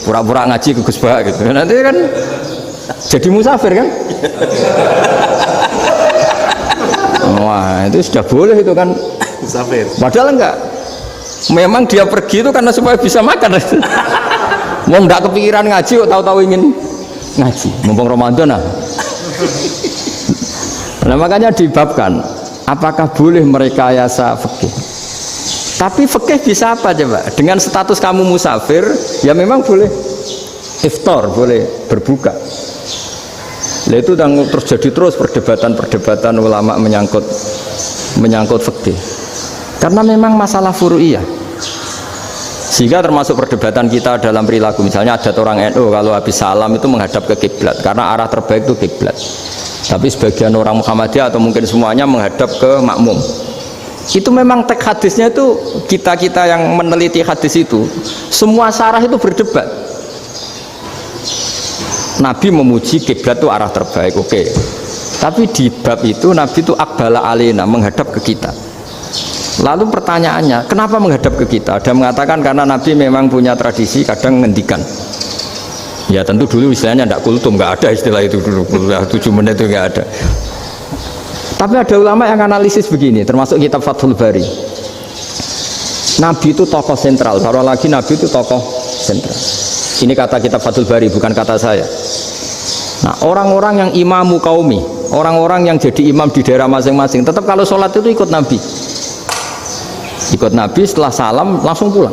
pura-pura ngaji ke Gus Bah gitu. Nanti kan jadi musafir kan? Wah itu sudah boleh itu kan musafir. Padahal enggak. Memang dia pergi itu karena supaya bisa makan. Mau enggak kepikiran ngaji, tahu-tahu ingin ngaji. Mumpung Ramadan nah. Nah makanya dibabkan, apakah boleh merekayasa fikih? Tapi fikih bisa apa coba? Dengan status kamu musafir, ya memang boleh iftar, boleh berbuka. Nah itu terjadi terus perdebatan ulama menyangkut fikih. Karena memang masalah furu'iyah. Sehingga termasuk perdebatan kita dalam perilaku, misalnya adat orang NU kalau habis salam itu menghadap ke kiblat karena arah terbaik itu kiblat. Tapi sebagian orang Muhammadiyah atau mungkin semuanya menghadap ke makmum. Itu memang teks hadisnya itu kita yang meneliti hadis itu semua syarah itu berdebat. Nabi memuji kiblat itu arah terbaik, oke. Tapi di bab itu Nabi itu aqbala alena, menghadap ke kita. Lalu pertanyaannya, kenapa menghadap ke kita? Ada mengatakan karena Nabi memang punya tradisi kadang ngendikan. Ya tentu dulu istilahnya tidak kultum, nggak ada istilah itu dulu, 7 menit itu nggak ada. Tapi ada ulama yang analisis begini, termasuk kitab Fathul Bari. Nabi itu tokoh sentral, taruh lagi Nabi itu tokoh sentral. Ini kata kitab Fathul Bari, bukan kata saya. Nah, orang-orang yang imamu kaumi, orang-orang yang jadi imam di daerah masing-masing, tetap kalau sholat itu ikut Nabi. Ikut Nabi, setelah salam langsung pulang.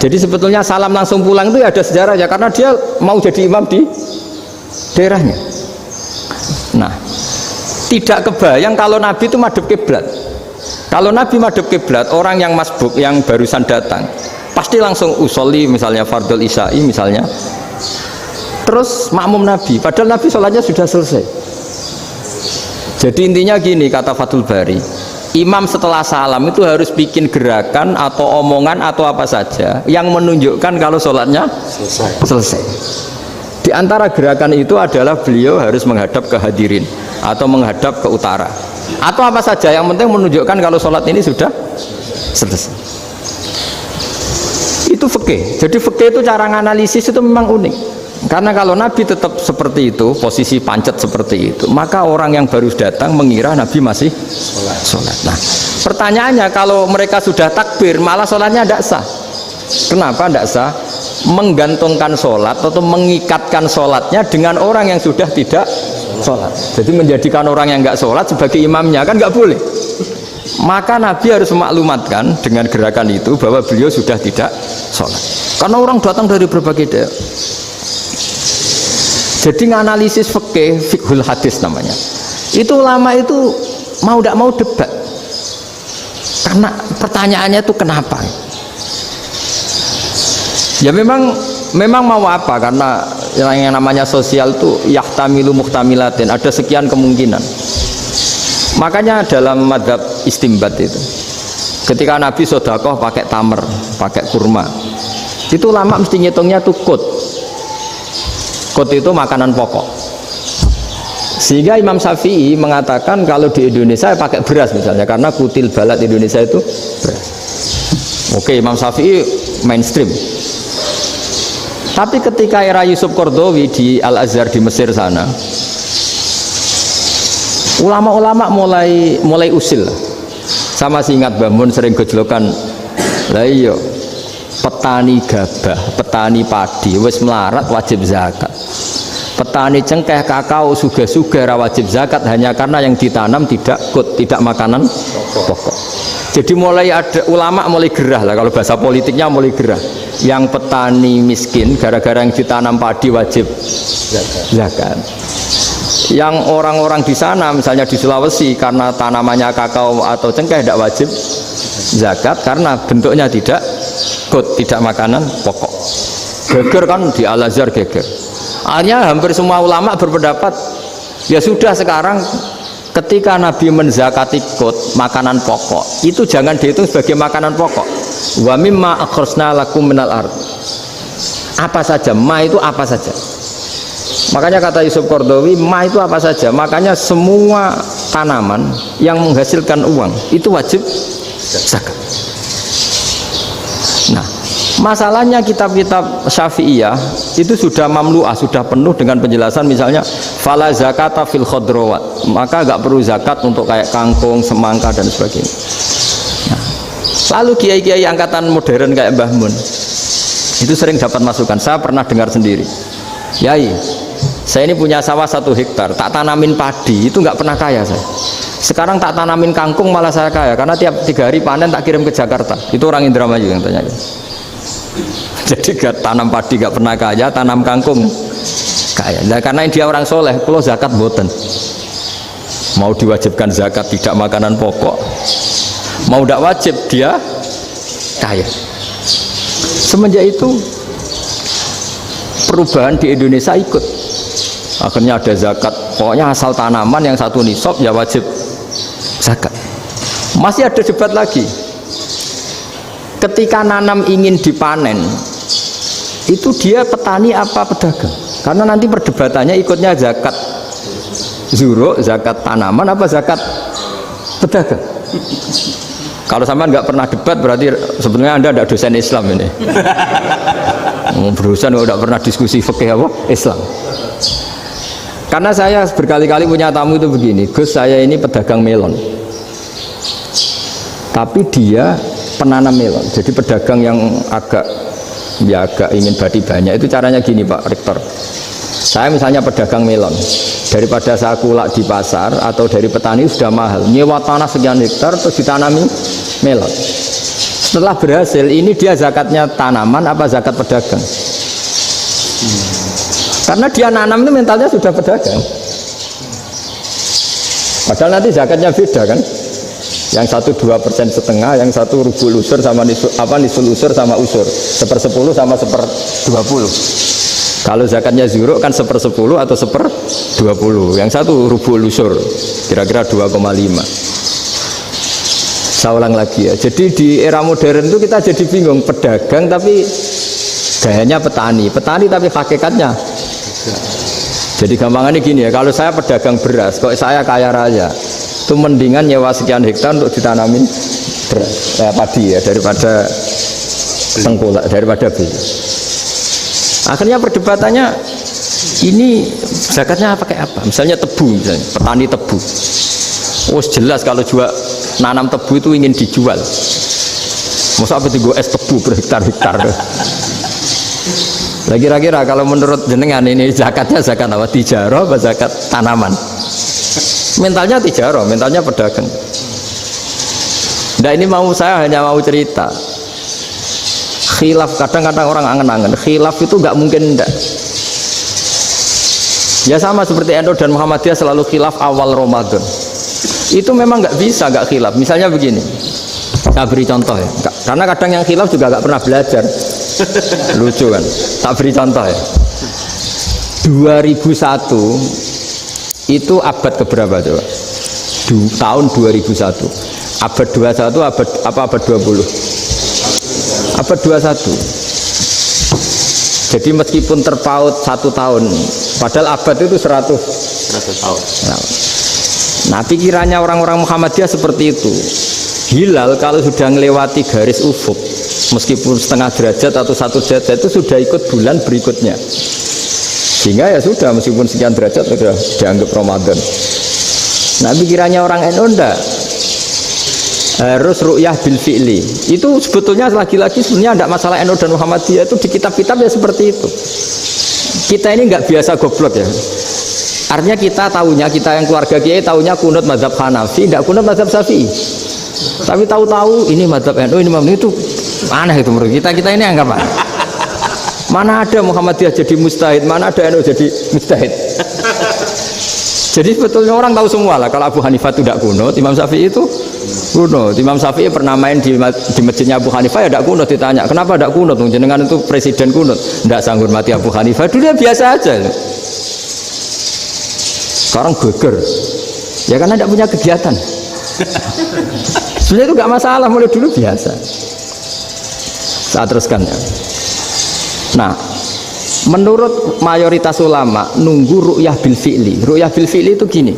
Jadi sebetulnya salam langsung pulang itu ada sejarahnya, karena dia mau jadi imam di daerahnya. Nah, tidak kebayang kalau Nabi itu madhep kiblat. Kalau Nabi madhep kiblat, orang yang masbuk yang barusan datang pasti langsung usolli, misalnya fardhu isya'i misalnya, terus makmum Nabi, padahal Nabi sholatnya sudah selesai. Jadi intinya gini, kata Fathul Bari, imam setelah salam itu harus bikin gerakan atau omongan atau apa saja yang menunjukkan kalau sholatnya selesai. Di antara gerakan itu adalah beliau harus menghadap ke hadirin atau menghadap ke utara atau apa saja yang penting menunjukkan kalau sholat ini sudah selesai. Itu fikih. Jadi fikih itu cara menganalisis itu memang unik. Karena kalau Nabi tetap seperti itu, posisi pancet seperti itu, maka orang yang baru datang mengira Nabi masih sholat. Nah, pertanyaannya kalau mereka sudah takbir, malah sholatnya tidak sah. Kenapa tidak sah? Menggantungkan sholat atau mengikatkan sholatnya dengan orang yang sudah tidak sholat. Jadi menjadikan orang yang nggak sholat sebagai imamnya, kan nggak boleh. Maka Nabi harus memaklumatkan dengan gerakan itu bahwa beliau sudah tidak sholat. Karena orang datang dari berbagai daerah. Jadi nganalisis fikih, fiqhul hadis namanya. Itu ulama itu mau tidak mau debat. Karena pertanyaannya itu kenapa? Ya memang mau apa? Karena yang namanya sosial itu yahtamilu muhtamilatin, ada sekian kemungkinan. Makanya dalam madhab istimbat itu, ketika Nabi sodakoh pakai tamer, pakai kurma, itu ulama mesti ngitungnya tuh kut itu makanan pokok. Sehingga Imam Syafi'i mengatakan kalau di Indonesia pakai beras misalnya, karena kutil balat Indonesia itu beras. Oke, Imam Syafi'i mainstream. Tapi ketika era Yusuf Qaradawi di Al-Azhar di Mesir sana, ulama-ulama mulai usil. Sama sih ingat Mbah Mun sering gejlokan, lah iya petani gabah, petani padi wis melarat wajib zakat. Petani cengkeh, kakao, suga-suga wajib zakat hanya karena yang ditanam tidak makanan pokok. Jadi mulai ada ulama mulai gerah lah, kalau bahasa politiknya mulai gerah. Yang petani miskin gara-gara yang ditanam padi wajib zakat. Yang orang-orang di sana misalnya di Sulawesi karena tanamannya kakao atau cengkeh tidak wajib zakat karena bentuknya tidak makanan pokok. Geger kan di Al-Azhar geger. Akhirnya hampir semua ulama berpendapat ya sudah sekarang ketika Nabi menzakati makanan pokok itu jangan dihitung sebagai makanan pokok. Wa mimma akhrajna lakum minal ard. Apa saja, ma itu apa saja. Makanya kata Yusuf Qaradawi, ma itu apa saja. Makanya semua tanaman yang menghasilkan uang itu wajib zakat. Nah, masalahnya kitab-kitab Syafi'iyah itu sudah mamlu'ah, sudah penuh dengan penjelasan misalnya fala zakata fil khadrawat, maka enggak perlu zakat untuk kayak kangkung, semangka dan sebagainya. Nah, lalu kiai-kiai angkatan modern kayak Mbah Mun itu sering dapat masukan. Saya pernah dengar sendiri, Yai, saya ini punya sawah 1 hektar, tak tanamin padi itu nggak pernah kaya saya. Sekarang tak tanamin kangkung malah saya kaya karena tiap 3 hari panen tak kirim ke Jakarta. Itu orang Indramayu yang tanya. Jadi gak tanam padi gak pernah kaya, tanam kangkung kaya. Nah, karena dia orang soleh, kalau zakat boten. Mau diwajibkan zakat tidak makanan pokok, mau tidak wajib dia kaya. Semenjak itu perubahan di Indonesia ikut. Akhirnya ada zakat, pokoknya asal tanaman yang 1 nisab ya wajib zakat. Masih ada debat lagi. Ketika nanam ingin dipanen, itu dia petani apa pedagang? Karena nanti perdebatannya ikutnya zakat zuro, zakat tanaman apa zakat pedagang. Kalau sampean nggak pernah debat berarti sebenarnya Anda ada dosen Islam ini. Berusaha nggak pernah diskusi fikih apa Islam. Karena saya berkali-kali punya tamu itu begini, Gus saya ini pedagang melon, tapi dia penanam melon, jadi pedagang yang agak ingin badi banyak. Itu caranya gini Pak Rektor, saya misalnya pedagang melon, daripada saya kulak di pasar atau dari petani sudah mahal, nyewa tanah sekian hektar terus ditanami melon. Setelah berhasil ini dia zakatnya tanaman apa zakat pedagang? Karena dia nanam itu mentalnya sudah pedagang. Padahal nanti zakatnya beda kan? Yang satu 2,5%, yang satu rubul usur sama nisul usur sama usur, 1/10 sama 1/20. Kalau zakatnya zuro kan 1/10 atau 1/20. Yang satu rubul usur, kira-kira 2,5. Saya ulang lagi ya. Jadi di era modern itu kita jadi bingung, pedagang tapi gayanya petani tapi hakikatnya. Jadi gampangannya gini ya, kalau saya pedagang beras, kok saya kaya raya, itu mendingan nyewa sekian hektar untuk ditanamin beras, padi ya, daripada tengkulak, daripada beli. Akhirnya perdebatannya ini zakatnya pakai apa? Misalnya tebu, misalnya petani tebu. Oh jelas kalau jual nanam tebu itu ingin dijual. Masa apa itu es tebu berhektar-hektar? Lah kira-kira kalau menurut jenengan ini zakatnya zakat apa? Tijarah apa zakat tanaman? Mentalnya tijarah, mentalnya pedagang. Nah ini saya hanya mau cerita. Khilaf kadang-kadang orang angen-angen. Khilaf itu nggak mungkin enggak. Ya sama seperti NU dan Muhammadiyah selalu khilaf awal Ramadan. Itu memang nggak bisa nggak khilaf. Misalnya begini, saya beri contoh ya. Karena kadang yang khilaf juga nggak pernah belajar. Lucu kan? Tak beri contoh ya. 2001 itu abad keberapa coba? Tahun 2001. Abad 21 abad 20? Abad 21. Jadi meskipun terpaut 1 tahun, padahal abad itu 100 tahun. Nah pikirannya orang-orang Muhammadiyah seperti itu. Hilal kalau sudah melewati garis ufuk, meskipun setengah derajat atau 1 derajat itu sudah ikut bulan berikutnya, sehingga ya sudah meskipun sekian derajat sudah dianggap Ramadan. Nah pikirannya orang NU enggak, harus ru'yah bil fi'li. Itu sebetulnya lagi-lagi sebenarnya enggak masalah NU dan Muhammadiyah, itu di kitab-kitab ya seperti itu. Kita ini enggak biasa goblok ya. Artinya kita yang keluarga kiai tahunya kunut mazhab Hanafi, enggak kunut mazhab Syafi'i. Tapi tahu-tahu ini mazhab NU, ini mazhab itu aneh itu menurut kita ini anggap apa? Mana ada Muhammadiyah jadi mustahid, mana ada NU jadi mustahid. Jadi sebetulnya orang tahu semua lah kalau Abu Hanifah itu tidak kunut, Imam Syafi'i itu kunut. Imam Syafi'i pernah main di masjidnya Abu Hanifah ya tidak kunut, ditanya kenapa tidak kunut? Jenengan itu presiden kunut, tidak sanggup mati Abu Hanifah. Dulu ya biasa aja. Sekarang geger, ya karena tidak punya kegiatan. Sebenarnya itu nggak masalah, mulai dulu biasa. Saya teruskan ya. Nah, menurut mayoritas ulama nunggu ru'yah bil fi'li. Ru'yah bil fi'li itu gini.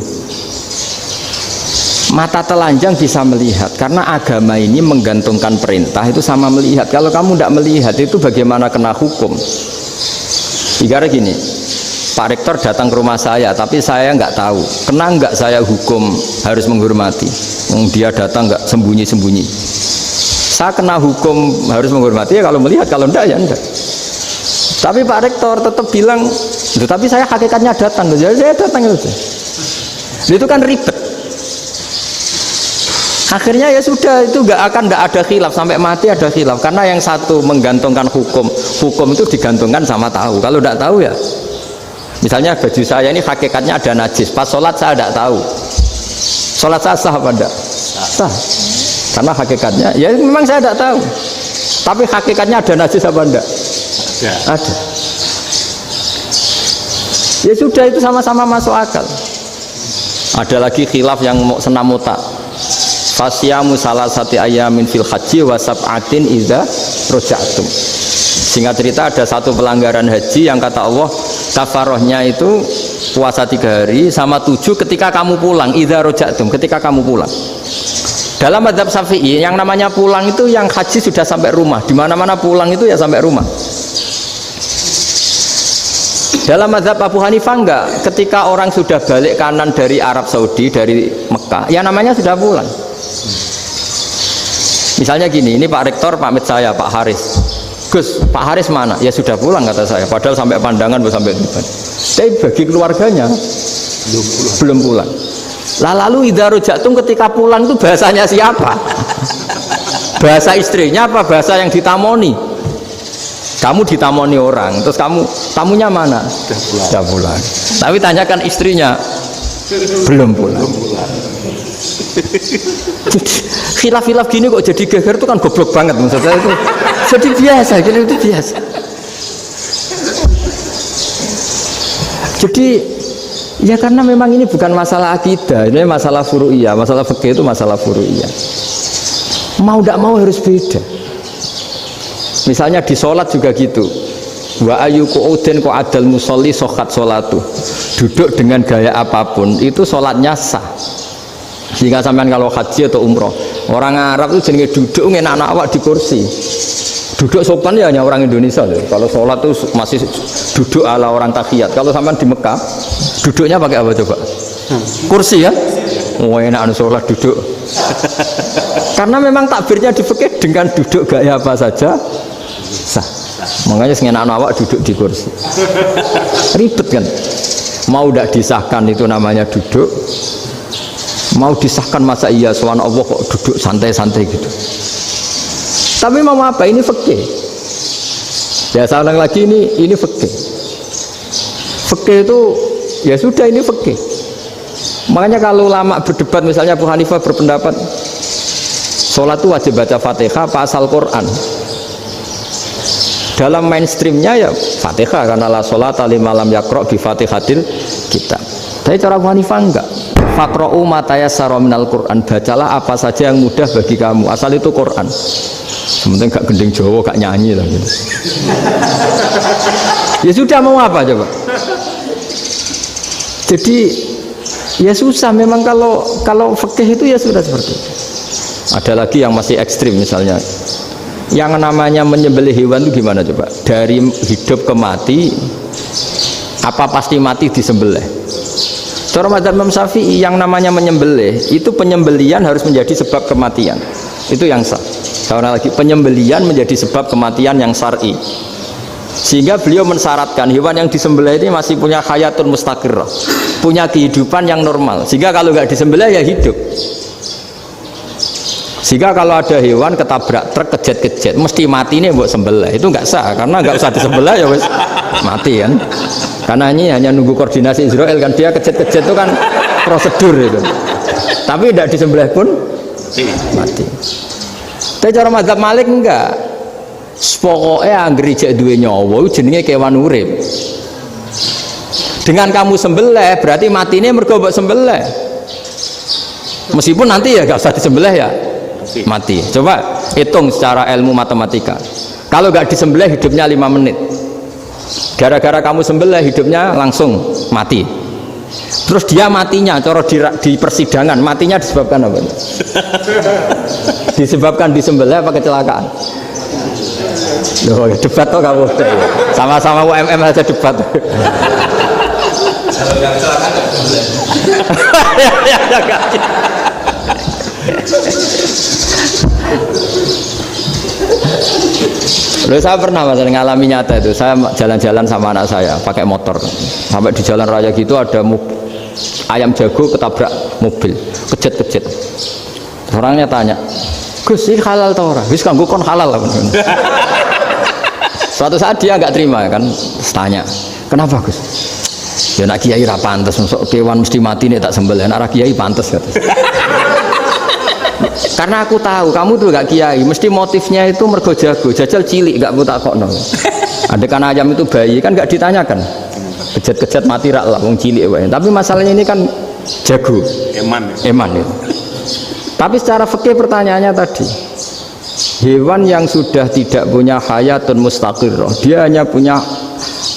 Mata telanjang bisa melihat karena agama ini menggantungkan perintah itu sama melihat. Kalau kamu tidak melihat itu bagaimana kena hukum? Ibarat gini, Pak Rektor datang ke rumah saya tapi saya nggak tahu, kena nggak saya hukum harus menghormati? Dia datang nggak sembunyi-sembunyi, saya kena hukum harus menghormati ya kalau melihat, kalau enggak ya enggak. Tapi Pak Rektor tetap bilang, tapi saya hakikatnya datang, jadi saya datang itu. Itu kan ribet. Akhirnya ya sudah, itu nggak ada khilaf sampai mati, ada khilaf karena yang satu menggantungkan hukum itu digantungkan sama tahu. Kalau tidak tahu ya, misalnya baju saya ini hakikatnya ada najis, pas sholat saya tidak tahu, sholat saya sah apa enggak? Sah. Karena hakikatnya ya memang saya tidak tahu, tapi hakikatnya ada najis apa enggak? Ada. Ya sudah, itu sama-sama masuk akal. Ada lagi khilaf yang mau senam otak. Fasyamu salasati ayamin fil haji wa sab'atin idza raja'tum. Singkat cerita ada satu pelanggaran haji yang kata Allah kafarohnya itu puasa 3 hari sama 7 ketika kamu pulang, idza raja'tum, ketika kamu pulang. Dalam mazhab Syafi'i yang namanya pulang itu yang haji sudah sampai rumah, di mana-mana pulang itu ya sampai rumah. Dalam mazhab Abu Hanifah enggak, ketika orang sudah balik kanan dari Arab Saudi, dari Mekah, ya namanya sudah pulang. Misalnya gini, ini Pak Rektor pamit saya, Pak Haris. Gus, Pak Haris mana? Ya sudah pulang kata saya, padahal sampai Pandangan sampai depan. Tapi bagi keluarganya belum pulang. Lalu idza raja'tum ketika pulang itu bahasanya siapa? Bahasa istrinya apa bahasa yang ditamoni? Kamu ditamoni orang, terus tamunya mana? Sudah pulang. Tapi tanyakan istrinya, belum pulang. Khilaf-khilaf gini kok jadi geger itu kan goblok banget maksudnya itu. Jadi biasa, gitu itu biasa. Jadi ya karena memang ini bukan masalah akidah, ini masalah furu'iyah, masalah fikih itu masalah furu'iyah. Mau tidak mau harus beda. Misalnya di sholat juga gitu. Wa ayyuku udin ko adal musolli sokat sholatu. Duduk dengan gaya apapun itu sholatnya sah. Sehingga sampean kalau haji atau umroh, orang Arab itu jenenge duduk ngenak awak di kursi. Duduk sopan ya hanya orang Indonesia loh. Kalau sholat itu masih duduk ala orang tahiyat. Kalau sampean di Mekah, duduknya pakai apa coba? Kursi ya? Oh enak anu sholat duduk. Karena memang takbirnya di fikih dengan duduk gaya apa saja sah. Makanya sengenak awak duduk di kursi. Ribet kan? Mau tidak disahkan itu namanya duduk. Mau disahkan masa iya soal Allah kok duduk santai-santai gitu. Tapi mau apa? Ini fikih. Ya saya ulang lagi ini fikih. Fikih itu ya sudah ini fikih. Makanya kalau ulama berdebat misalnya Abu Hanifah berpendapat sholat itu wajib baca Fatihah pasal Quran. Dalam mainstreamnya ya Fatihah karena la sholata liman lam yaqra bi Fatihatil kitab. Tapi cara Abu Hanifah enggak. Faqra'u ma tayassara minal Quran, bacalah apa saja yang mudah bagi kamu, asal itu Quran. Sementing gak gending Jawa, gak nyanyi lah gitu. Ya sudah mau apa coba? Jadi ya susah memang kalau fikih itu ya sudah seperti itu. Ada lagi yang masih ekstrim misalnya. Yang namanya menyembelih hewan itu gimana coba? Dari hidup ke mati, apa pasti mati disembelih? Cara mazhab Imam Syafi'i yang namanya menyembelih itu penyembelian harus menjadi sebab kematian. Itu yang sah. Karena lagi penyembelian menjadi sebab kematian yang syar'i. Sehingga beliau mensyaratkan hewan yang disembelih ini masih punya hayatun mustaqirrah, punya kehidupan yang normal. Sehingga kalau nggak disembelih ya hidup. Sehingga kalau ada hewan ketabrak truk kejet-kejet mesti mati nih buat sembelih, itu nggak sah karena nggak usah disembelih ya wes mati kan. Karena ini hanya nunggu koordinasi Israel kan, dia kejet-kejet itu kan prosedur itu. Tapi tidak disembelih pun mati. Tapi cara mazhab Malik enggak. Pokoknya anggere jek duwe nyawa jenenge kewan urip. Dengan kamu sembelih berarti matine mergo mbok sembelih. Meskipun nanti ya enggak usah disembelih ya mati. Coba hitung secara ilmu matematika. Kalau enggak disembelih hidupnya 5 menit. Gara-gara kamu sembelih hidupnya langsung mati. Terus dia matinya, cara di persidangan matinya disebabkan apa? Disebabkan disembelih apa kecelakaan? Loh, debat tuh kamu. Sama-sama UMM aja debat. Kalau yang kecelakaan Lalu saya pernah ngalami nyata itu, saya jalan-jalan sama anak saya pakai motor, sampai di jalan raya gitu ada ayam jago ketabrak mobil, kejet-kejet. Orangnya tanya, Gus ini halal tau ora? Wis kanggo kon halal lah. Suatu saat dia nggak terima kan, tanya, kenapa Gus? Ya nak kiai ra pantes, masuk kewan mesti mati nih tak sembelih, nak kiai pantes kata. Karena aku tahu kamu tuh gak kiai, mesti motifnya itu mergo jago, jajal cilik gak aku takokno. Ada kan ayam itu bayi kan gak ditanyakan, kejat-kejat mati rak lah, wong cilik wae. Tapi masalahnya ini kan jago, eman ya. Tapi secara fikih pertanyaannya tadi, hewan yang sudah tidak punya hayatun mustaqirrah, dia hanya punya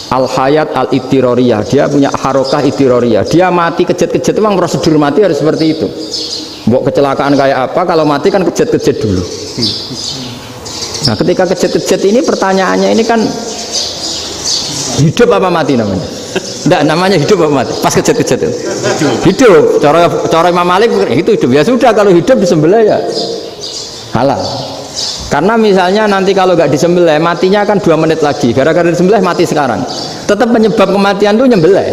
al-hayat al-ittiroriyah, dia punya harokah ittiroriyah, dia mati kejet-kejet, memang prosedur mati harus seperti itu. Mbok kecelakaan kayak apa, kalau mati kan kejet-kejet dulu. Nah ketika kejet-kejet ini pertanyaannya ini kan hidup apa mati namanya? Enggak, namanya hidup apa mati? Pas kejet-kejet itu hidup. Cara Imam Malik itu hidup. Ya sudah, kalau hidup disembelih ya halal. Karena misalnya nanti kalau nggak disembelih matinya kan 2 menit lagi, gara-gara disembelih mati sekarang. Tetap penyebab kematian itu nyembelih.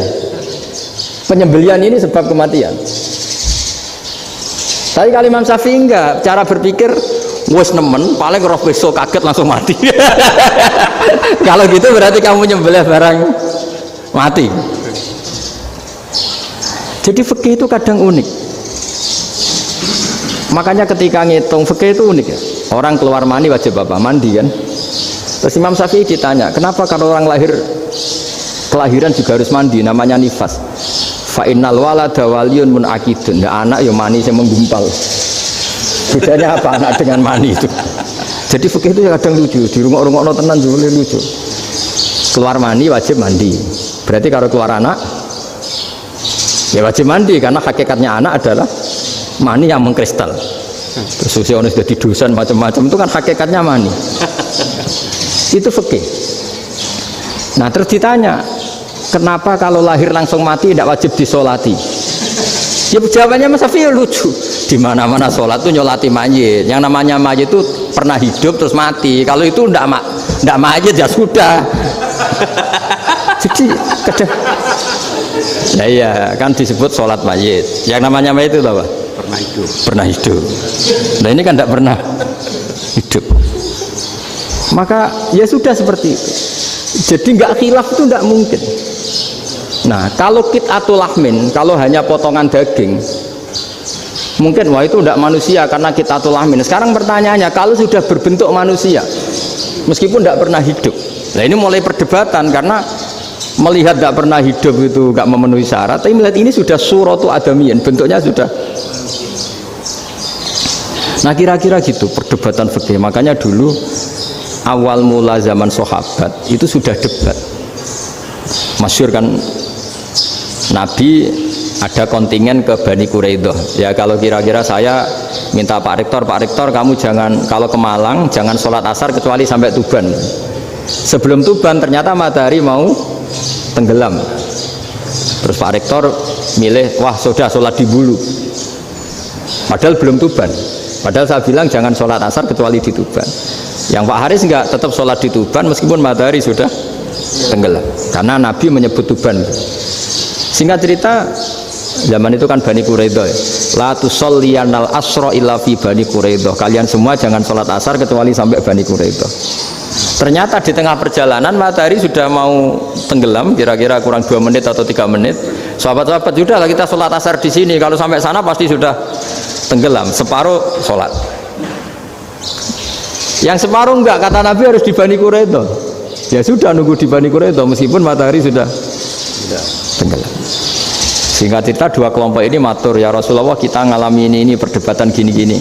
Penyembelian ini sebab kematian. Tapi kalau Imam Syafi'i enggak, cara berpikir wes nemen, paling roh besok kaget langsung mati. Kalau gitu berarti kamu nyembelih barang mati. Jadi fikih itu kadang unik. Makanya ketika ngitung fikih itu unik ya. Orang keluar mani wajib apa? Mandi kan. Terus Imam Syafi'i ditanya, kenapa kalau orang lahir kelahiran juga harus mandi? Namanya nifas. Fa innal walada waliyun munakidun. Nah, anak ya mani yang menggumpal. Bedanya apa anak dengan mani itu? Jadi fikih itu kadang lucu. Di rumah-rumah tenan juga lucu. Keluar mani wajib mandi. Berarti kalau keluar anak ya wajib mandi, karena hakikatnya anak adalah mani yang mengkristal. Terus usia sudah didosan macam-macam itu kan hakikatnya mani. Itu fikih. Nah terus ditanya, kenapa kalau lahir langsung mati tidak wajib disolati? Ya jawabannya Mas Syafi'i lucu. Di mana-mana sholat itu nyolati mayit. Yang namanya mayit itu pernah hidup terus mati. Kalau itu tidak mayit ya sudah. Jadi kadang, ya iya kan disebut sholat mayit. Yang namanya mayit itu apa? Pernah hidup. Pernah hidup. Nah ini kan tidak pernah hidup. Maka ya sudah seperti itu. Jadi nggak khilaf itu nggak mungkin. Nah kalau qit'atul lahmin, kalau hanya potongan daging, mungkin wah itu tidak manusia karena qit'atul lahmin. Sekarang pertanyaannya, kalau sudah berbentuk manusia, meskipun tidak pernah hidup, nah ini mulai perdebatan karena melihat tidak pernah hidup itu nggak memenuhi syarat, tapi melihat ini sudah suratu adamiyin, bentuknya sudah. Nah kira-kira gitu perdebatan fikih. Makanya dulu awal mula zaman sahabat itu sudah debat. Masyhur kan, Nabi ada kontingen ke Bani Quraidah. Ya kalau kira-kira saya minta Pak Rektor kamu jangan, kalau ke Malang jangan sholat asar kecuali sampai Tuban. Sebelum Tuban ternyata matahari mau tenggelam. Terus Pak Rektor milih, wah sudah sholat di Bulu. Padahal belum Tuban. Padahal saya bilang jangan sholat asar kecuali di Tuban. Yang Pak Haris enggak, tetap sholat di Tuban meskipun matahari sudah tenggelam. Karena Nabi menyebut Tuban. Singkat cerita, zaman itu kan Bani Quraidah. La tusolliyanal asra illa fi Bani Quraidah. Kalian semua jangan sholat asar kecuali sampai Bani Quraidah. Ternyata di tengah perjalanan matahari sudah mau tenggelam, kira-kira kurang 2 menit atau 3 menit. Sahabat-sahabat, sudahlah kita sholat asar di sini. Kalau sampai sana pasti sudah tenggelam. Separuh sholat. Yang separuh enggak, kata Nabi harus di Bani Quraidah. Ya sudah nunggu di Bani Quraidah meskipun matahari sudah tenggelam. Sehingga cerita dua kelompok ini matur, ya Rasulullah kita ngalami ini perdebatan gini-gini.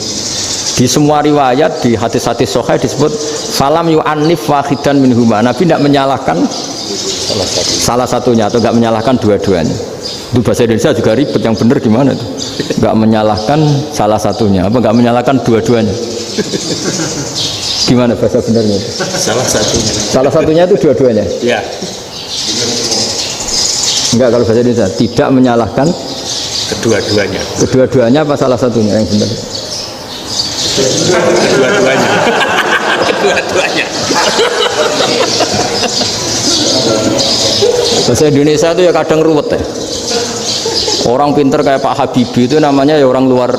Di semua riwayat, di hadis-hadis sahih disebut falam yu'annif wahidan minhuma. Nabi tidak menyalahkan salah satunya atau enggak menyalahkan dua-duanya. Itu bahasa Indonesia juga ribet, yang benar gimana itu? Enggak menyalahkan salah satunya, apa enggak menyalahkan dua-duanya? Gimana bahasa benernya? Salah satunya. Salah satunya itu dua-duanya? Ya. Enggak, kalau bahasa Indonesia tidak menyalahkan Kedua-duanya. Kedua-duanya apa salah satunya yang benar? Kedua-duanya. Kedua-duanya. Bahasa Indonesia itu ya kadang ruwet ya. Orang pinter kayak Pak Habibie itu namanya ya orang luar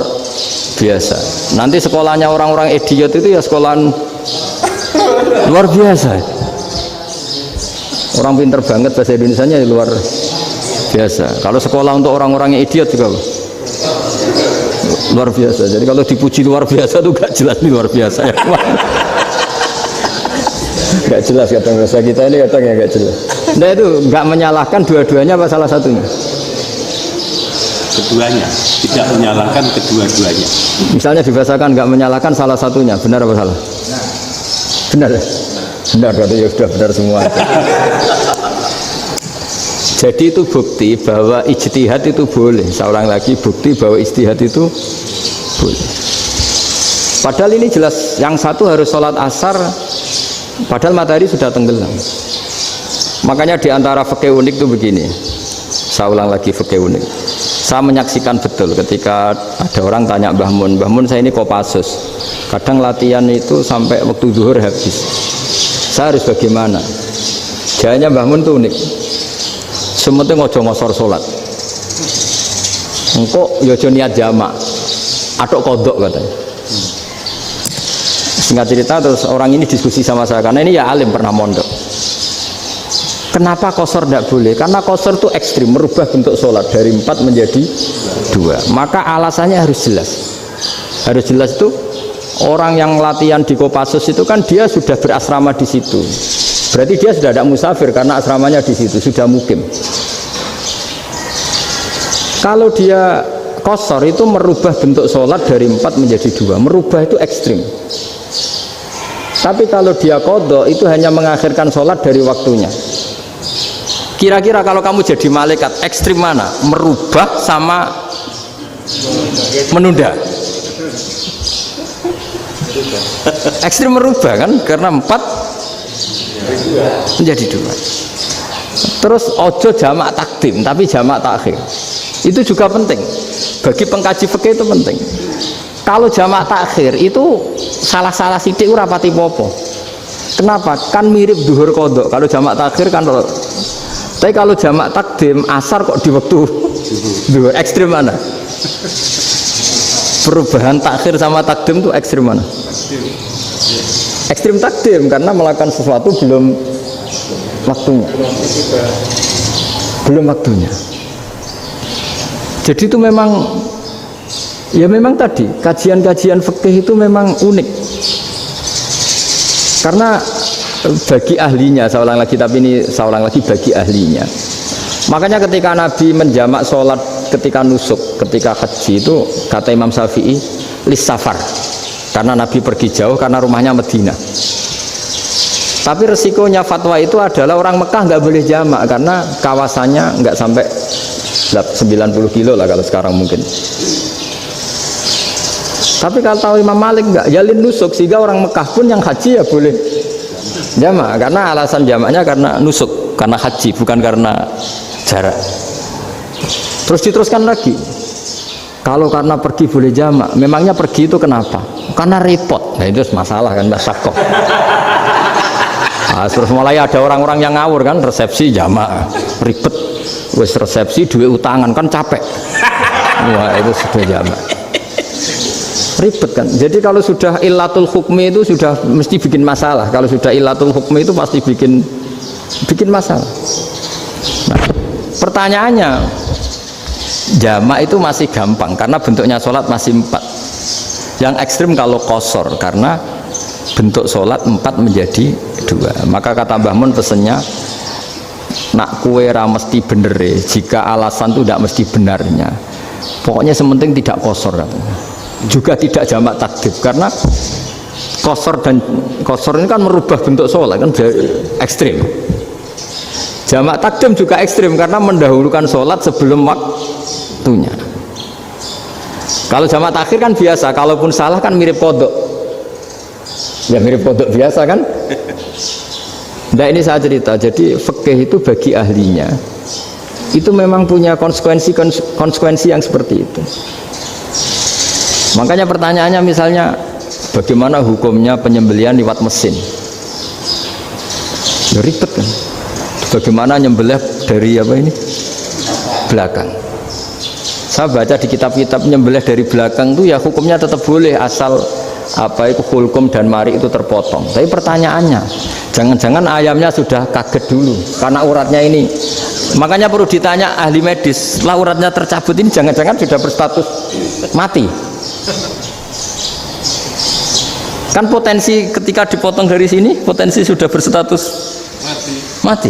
biasa. Nanti sekolahnya orang-orang idiot itu ya sekolahan luar biasa. Orang pinter banget bahasa Indonesianya ya luar biasa. Kalau sekolah untuk orang-orang yang idiot juga luar biasa. Jadi kalau dipuji luar biasa itu gak jelas nih luar biasa ya. Gak jelas kadang bahasa kita ini kadang ya gak jelas. Nah itu gak menyalahkan dua-duanya apa salah satunya? keduanya, tidak menyalahkan kedua-duanya. Misalnya dibahasakan nggak menyalahkan salah satunya, benar apa salah? Benar ya? Benar, berarti ya sudah benar semua. Jadi itu bukti bahwa ijtihad itu boleh. Saya ulang lagi, bukti bahwa ijtihad itu boleh. Padahal ini jelas, yang satu harus sholat asar, padahal matahari sudah tenggelam. Makanya di antara fikih unik itu begini. Saya ulang lagi fikih unik. Saya menyaksikan betul ketika ada orang tanya Mbah Mun saya ini Kopassus. Kadang latihan itu sampai waktu zuhur habis. Saya harus bagaimana? Jawabnya Mbah Mun itu unik. Sementing ojo ngosor sholat. Engkau yojo niat jamak, atau kodok katanya. Singkat cerita terus orang ini diskusi sama saya karena ini ya alim pernah mondok. Kenapa kosor tidak boleh? Karena kosor itu ekstrim, merubah bentuk sholat dari 4 menjadi 2. Maka alasannya harus jelas. Harus jelas itu orang yang latihan di Kopassus itu kan dia sudah berasrama di situ. Berarti dia sudah tidak musafir karena asramanya di situ, sudah mukim. Kalau dia kosor itu merubah bentuk sholat dari 4 menjadi 2. Merubah itu ekstrim. Tapi kalau dia qadha itu hanya mengakhirkan sholat dari waktunya. Kira-kira kalau kamu jadi malaikat ekstrim mana? Merubah sama menunda? Ekstrim merubah kan? Karena 4 menjadi 2. Terus ojo jamak takdim tapi jamak takhir. Itu juga penting. Bagi pengkaji fikih itu penting. Kalau jamak takhir itu salah-salah sidik ora pati popo. Kenapa? Kan mirip duhur qadha. Kalau jamak takhir kan tapi kalau jamak takdim asar kok di waktu duhur, ekstrim mana? Perubahan takhir sama takdim itu ekstrim mana? Ekstrim takdim karena melakukan sesuatu belum waktunya. Belum waktunya. Jadi itu memang ya memang tadi kajian-kajian fikih itu memang unik. Karena bagi ahlinya, saya ulang lagi tapi ini saya ulang lagi bagi ahlinya. Makanya ketika Nabi menjamak sholat ketika nusuk, ketika haji itu kata Imam Syafi'i lis safar. Karena Nabi pergi jauh karena rumahnya Medina. Tapi resikonya fatwa itu adalah orang Mekah nggak boleh jamak karena kawasannya nggak sampai 90 kilo lah kalau sekarang mungkin. Tapi kalau tahu Imam Malik nggak jalin nusuk sehingga orang Mekah pun yang haji ya boleh jamak karena alasan jamaknya karena nusuk, karena haji bukan karena jarak. Terus diteruskan lagi. Kalau karena pergi boleh jamak, memangnya pergi itu kenapa? Karena repot. Nah itu masalah kan masakoh. Nah, terus mulai ada orang-orang yang ngawur kan resepsi jamak ribet. Wes resepsi duit utangan kan capek. Wah itu sudah jamak. Ribet kan. Jadi kalau sudah illatul hukmi itu sudah mesti bikin masalah. Kalau sudah illatul hukmi itu pasti bikin masalah. Nah, pertanyaannya jamak itu masih gampang karena bentuknya sholat masih 4. Yang ekstrim kalau qasar karena bentuk sholat 4 menjadi 2. Maka kata Mbah Mun pesennya nak kue ra mesti bener jika alasan itu tidak mesti benarnya. Pokoknya sementing tidak qasar katanya. Juga tidak jamak takdim karena qasar ini kan merubah bentuk sholat kan ekstrim. Jamak takdim juga ekstrim karena mendahulukan sholat sebelum waktunya. Kalau jamak takhir kan biasa, kalaupun salah kan mirip kodok. Ya mirip kodok biasa kan. Nah ini saya cerita, jadi fikih itu bagi ahlinya itu memang punya konsekuensi yang seperti itu. Makanya pertanyaannya misalnya bagaimana hukumnya penyembelihan lewat mesin? Ya, ribet kan? Bagaimana nyembelih dari apa ini? Belakang. Saya baca di kitab-kitab nyembelih dari belakang itu ya hukumnya tetap boleh asal apa itu hulkum dan mari itu terpotong. Tapi pertanyaannya, jangan-jangan ayamnya sudah kaget dulu karena uratnya ini. Makanya perlu ditanya ahli medis, setelah uratnya tercabut ini jangan-jangan sudah berstatus mati. Kan potensi ketika dipotong dari sini potensi sudah berstatus mati.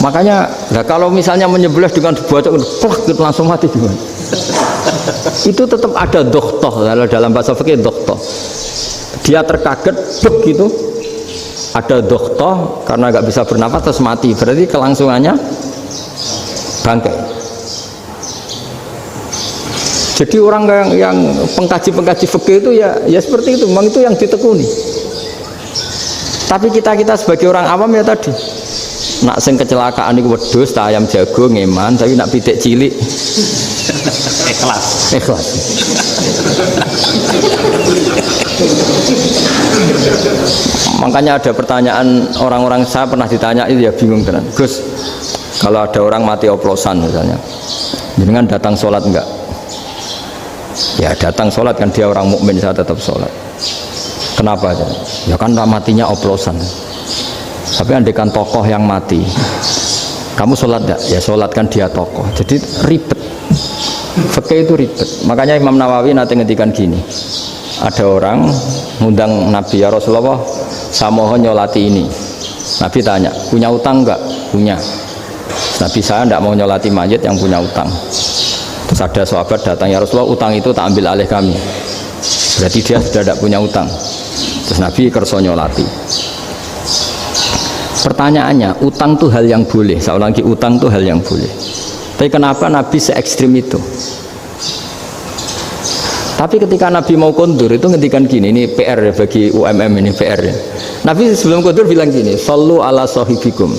Makanya, kalau misalnya menyebelah dengan bocor, plak gitu langsung mati gimana? Itu tetap ada dokhtoh, dalam bahasa fikih dokhtoh. Dia terkaget, begitu, ada dokhtoh karena nggak bisa bernafas terus mati. Berarti kelangsungannya bangkai. Jadi orang yang pengkaji fikih itu ya seperti itu, memang itu yang ditekuni. Tapi kita sebagai orang awam ya tadi, nak sing kecelakaan itu wedhus, ayam jago ngeman, tapi nak pitik cilik ikhlas. Makanya ada pertanyaan orang-orang, saya pernah ditanya itu ya bingung tenan. Gus, kalau ada orang mati oplosan misalnya, jenengan datang sholat enggak? Ya datang sholat kan, dia orang mukmin, saya tetap sholat. Kenapa aja? Ya kan matinya oplosan. Tapi andaikan tokoh yang mati, kamu sholat enggak? Ya sholat, kan dia tokoh. Jadi ribet. Fikih itu ribet. Makanya Imam Nawawi nanti ngendikan gini. Ada orang ngundang Nabi, ya Rasulullah, saya mohon nyolati ini. Nabi tanya, punya utang enggak? Punya. Nabi, saya enggak mau nyolati mayit yang punya utang. Terus ada sahabat datang, ya Rasulullah, utang itu tak ambil alih kami. Berarti dia sudah tidak punya utang. Terus Nabi kerso nyolati. Pertanyaannya, utang itu hal yang boleh. Saya ulangi, utang itu hal yang boleh. Tapi kenapa Nabi se ekstrim itu? Tapi ketika Nabi mau kondur itu ngendikan gini, ini PR ya bagi UMM, ini PR ya. Nabi sebelum kondur bilang gini, sallu ala sahibikum.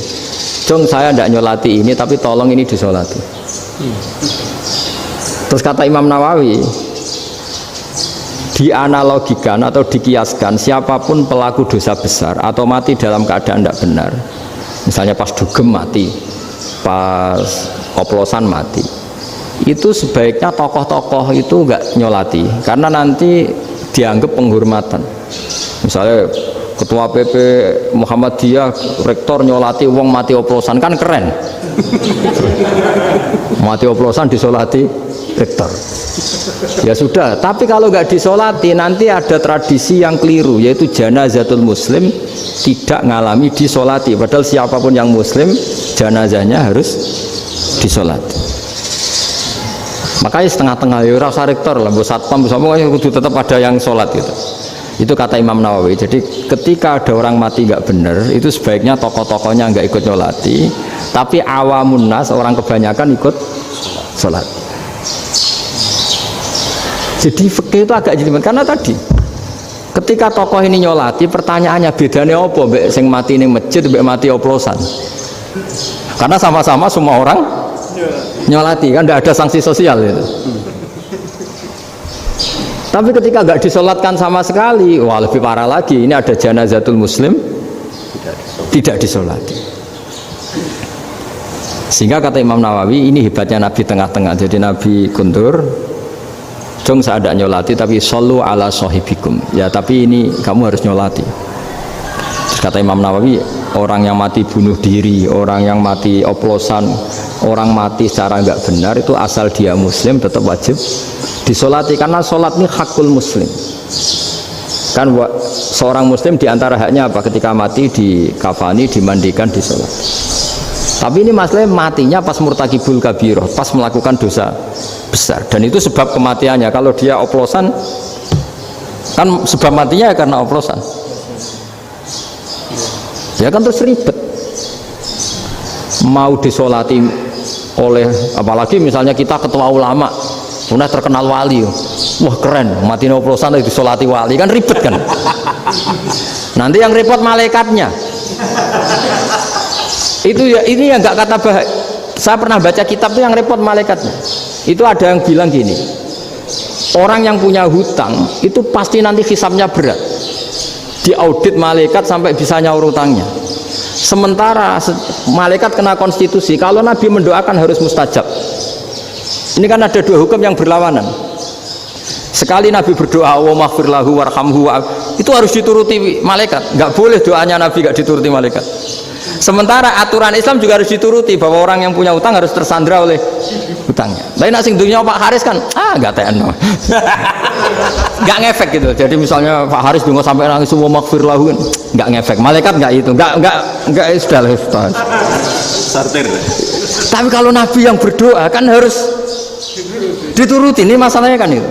Jong, saya tidak nyolati ini, tapi tolong ini disolati. Terus kata Imam Nawawi, dianalogikan atau dikiaskan, siapapun pelaku dosa besar atau mati dalam keadaan tidak benar, misalnya pas dugem mati, pas oplosan mati, itu sebaiknya tokoh-tokoh itu enggak nyolati, karena nanti dianggap penghormatan. Misalnya ketua PP Muhammadiyah, rektor nyolati wong mati oplosan, kan keren. Mati oplosan disolati rektor. Ya sudah, tapi kalau nggak disolati nanti ada tradisi yang keliru, yaitu janazatul muslim tidak ngalami disolati, padahal siapapun yang muslim janazahnya harus disolati. Makanya setengah-tengah, ya rasa rektor lah, buat satpam semua kudu tetap ada yang sholat gitu. Itu kata Imam Nawawi. Jadi ketika ada orang mati nggak benar, itu sebaiknya tokoh-tokohnya nggak ikut nyolati, tapi awamun nas, orang kebanyakan ikut sholat. Jadi fikih itu agak jelimet, karena tadi ketika tokoh ini nyolati, pertanyaannya bedanya apa mbek sing mati ning masjid mbek mati oplosan? Karena sama-sama semua orang nyolati, kan tidak ada sanksi sosial itu. Tapi ketika nggak disolatkan sama sekali, wah lebih parah lagi. Ini ada janazatul muslim tidak disolati. Sehingga kata Imam Nawawi, ini hebatnya Nabi tengah-tengah. Jadi Nabi kundur, jong saya tidak nyolati, tapi sallu ala sahibikum. Ya tapi ini kamu harus nyolati. Terus kata Imam Nawawi, orang yang mati bunuh diri, orang yang mati oplosan, orang mati secara nggak benar, itu asal dia muslim tetap wajib disolati, karena sholat ini hakul muslim. Kan seorang muslim diantara haknya apa? Ketika mati dikafani, dimandikan, disolat. Tapi ini masalahnya matinya pas murtakibul kabiroh, pas melakukan dosa besar, dan itu sebab kematiannya. Kalau dia oplosan, kan sebab matinya karena oplosan. Ya kan terus ribet. Mau disolati oleh, apalagi misalnya kita ketua ulama, udah terkenal wali, wah keren, mati oplosan itu disolati wali, kan ribet kan. Nanti yang repot malaikatnya. Itu ya, ini yang nggak kata bahaya. Saya pernah baca kitab itu yang repot malaikatnya. Itu ada yang bilang gini, orang yang punya hutang itu pasti nanti hisabnya berat, diaudit malaikat sampai bisa nyaur hutangnya. Sementara malaikat kena konstitusi, kalau Nabi mendoakan harus mustajab. Ini kan ada dua hukum yang berlawanan. Sekali Nabi berdoa, wa maghfir lahu warhamhu, itu harus dituruti malaikat. Nggak boleh doanya Nabi nggak dituruti malaikat. Sementara aturan Islam juga harus dituruti, bahwa orang yang punya utang harus tersandra oleh utangnya. Tapi nak sing dunia Pak Haris kan, nggak TN, nggak ngefek gitu. Jadi misalnya Pak Haris dungo sampai nangis, wa maghfir lahu, nggak ngefek. Malaikat nggak itu, nggak sudah. Sortir. Tapi kalau Nabi yang berdoa kan harus diturutin, ini masalahnya kan itu.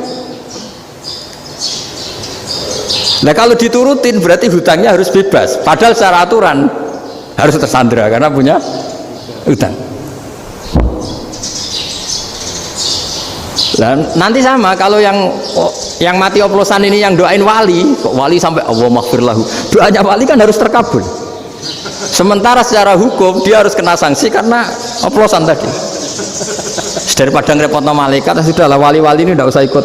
Nah kalau diturutin berarti hutangnya harus bebas. Padahal secara aturan harus tersandra karena punya hutang. Dan nanti sama kalau yang mati oplosan ini yang doain wali, kok wali sampai Allah maghfirlahu, doanya wali kan harus terkabul. Sementara secara hukum dia harus kena sanksi karena oplosan tadi. Daripada ngerepotno malaikat, sudahlah wali-wali ini tidak usah ikut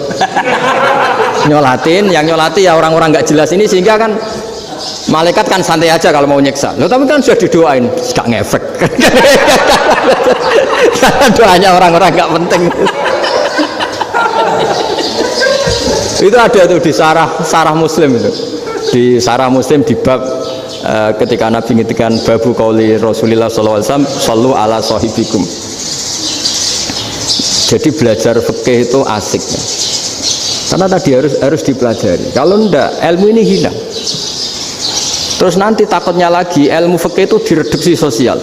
nyolatin, yang nyolati ya orang-orang nggak jelas ini, sehingga kan malaikat kan santai aja kalau mau nyiksa. Loh, tapi kan sudah didoain, gak ngefek. Karena doanya orang-orang nggak penting. Itu ada tuh di sarah Muslim itu. Di sarah Muslim di bab ketika Nabi ngintikan babu qauli Rasulullah sallallahu alaihi wasallam sallu ala sahibikum. Jadi belajar fikih itu asik ya. Karena tadi harus dipelajari. Kalau enggak, ilmu ini hilang. Terus nanti takutnya lagi ilmu fikih itu direduksi sosial.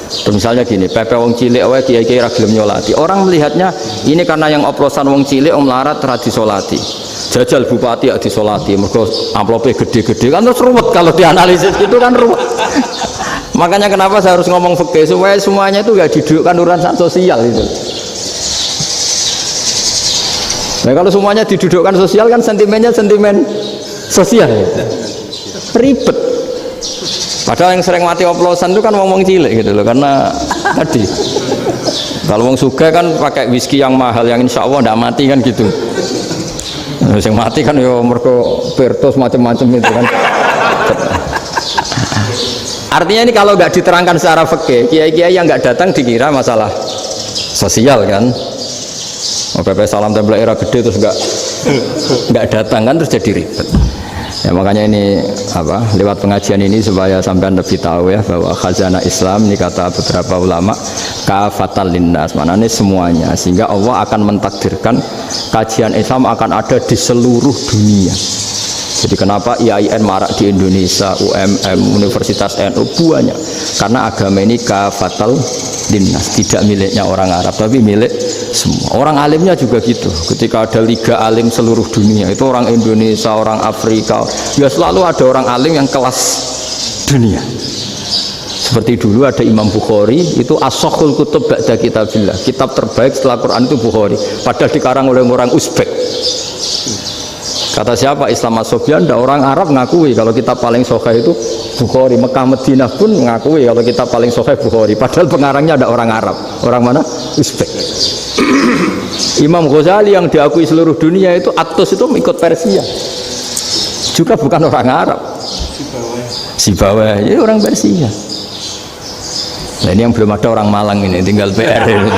Terus misalnya gini, pepe wong cilik wae kiai-kiai ra gelem nyolati. Orang melihatnya ini karena yang oplosan wong cilik om larat ra disolati. Jajal bupati ya disolati, mergo amplope gede-gede kan terus ruwet kalau dianalisis itu kan ruwet. Makanya kenapa saya harus ngomong fikih supaya semuanya itu enggak didudukkan urusan sosial itu. Nah kalau semuanya didudukkan sosial kan sentimennya sentimen sosial, ribet. Padahal yang sering mati oplosan itu kan ngomong cilik gitu loh, karena tadi kalau wong sugih kan pakai whisky yang mahal yang insya Allah tidak mati kan gitu. Nah, yang mati kan yo mergo Bertos macam-macam itu kan. Artinya ini kalau nggak diterangkan secara fikih, kiai-kiai yang nggak datang dikira masalah sosial kan. PP salam tempel era gede terus nggak datang kan terus jadi ribet. Ya makanya ini apa lewat pengajian ini supaya sampean lebih tahu ya bahwa khazanah Islam ini kata beberapa ulama kafatal linnas, maknanya semuanya, sehingga Allah akan mentakdirkan kajian Islam akan ada di seluruh dunia. Jadi kenapa IAIN marak di Indonesia, UMM, Universitas NU banyak, karena agama ini kafatal linnas, tidak miliknya orang Arab tapi milik semua. Orang alimnya juga gitu. Ketika ada liga alim seluruh dunia, itu orang Indonesia, orang Afrika, ya selalu ada orang alim yang kelas dunia. Seperti dulu ada Imam Bukhari, itu as-sakhul kutub ba'da kitabillah, kitab terbaik setelah Quran itu Bukhari, padahal dikarang oleh orang Uzbek. Kata siapa? Islam As-Sofyan, orang Arab ngakui kalau kitab paling sahih itu Bukhari. Mekah Madinah pun ngakui kalau kitab paling sahih Bukhari, padahal pengarangnya ada orang Arab. Orang mana? Uzbek. Imam Ghazali yang diakui seluruh dunia itu Atos itu ikut Persia, juga bukan orang Arab. Sibawai, jadi orang Persia. Nah ini yang belum ada orang Malang ini, tinggal PR ini.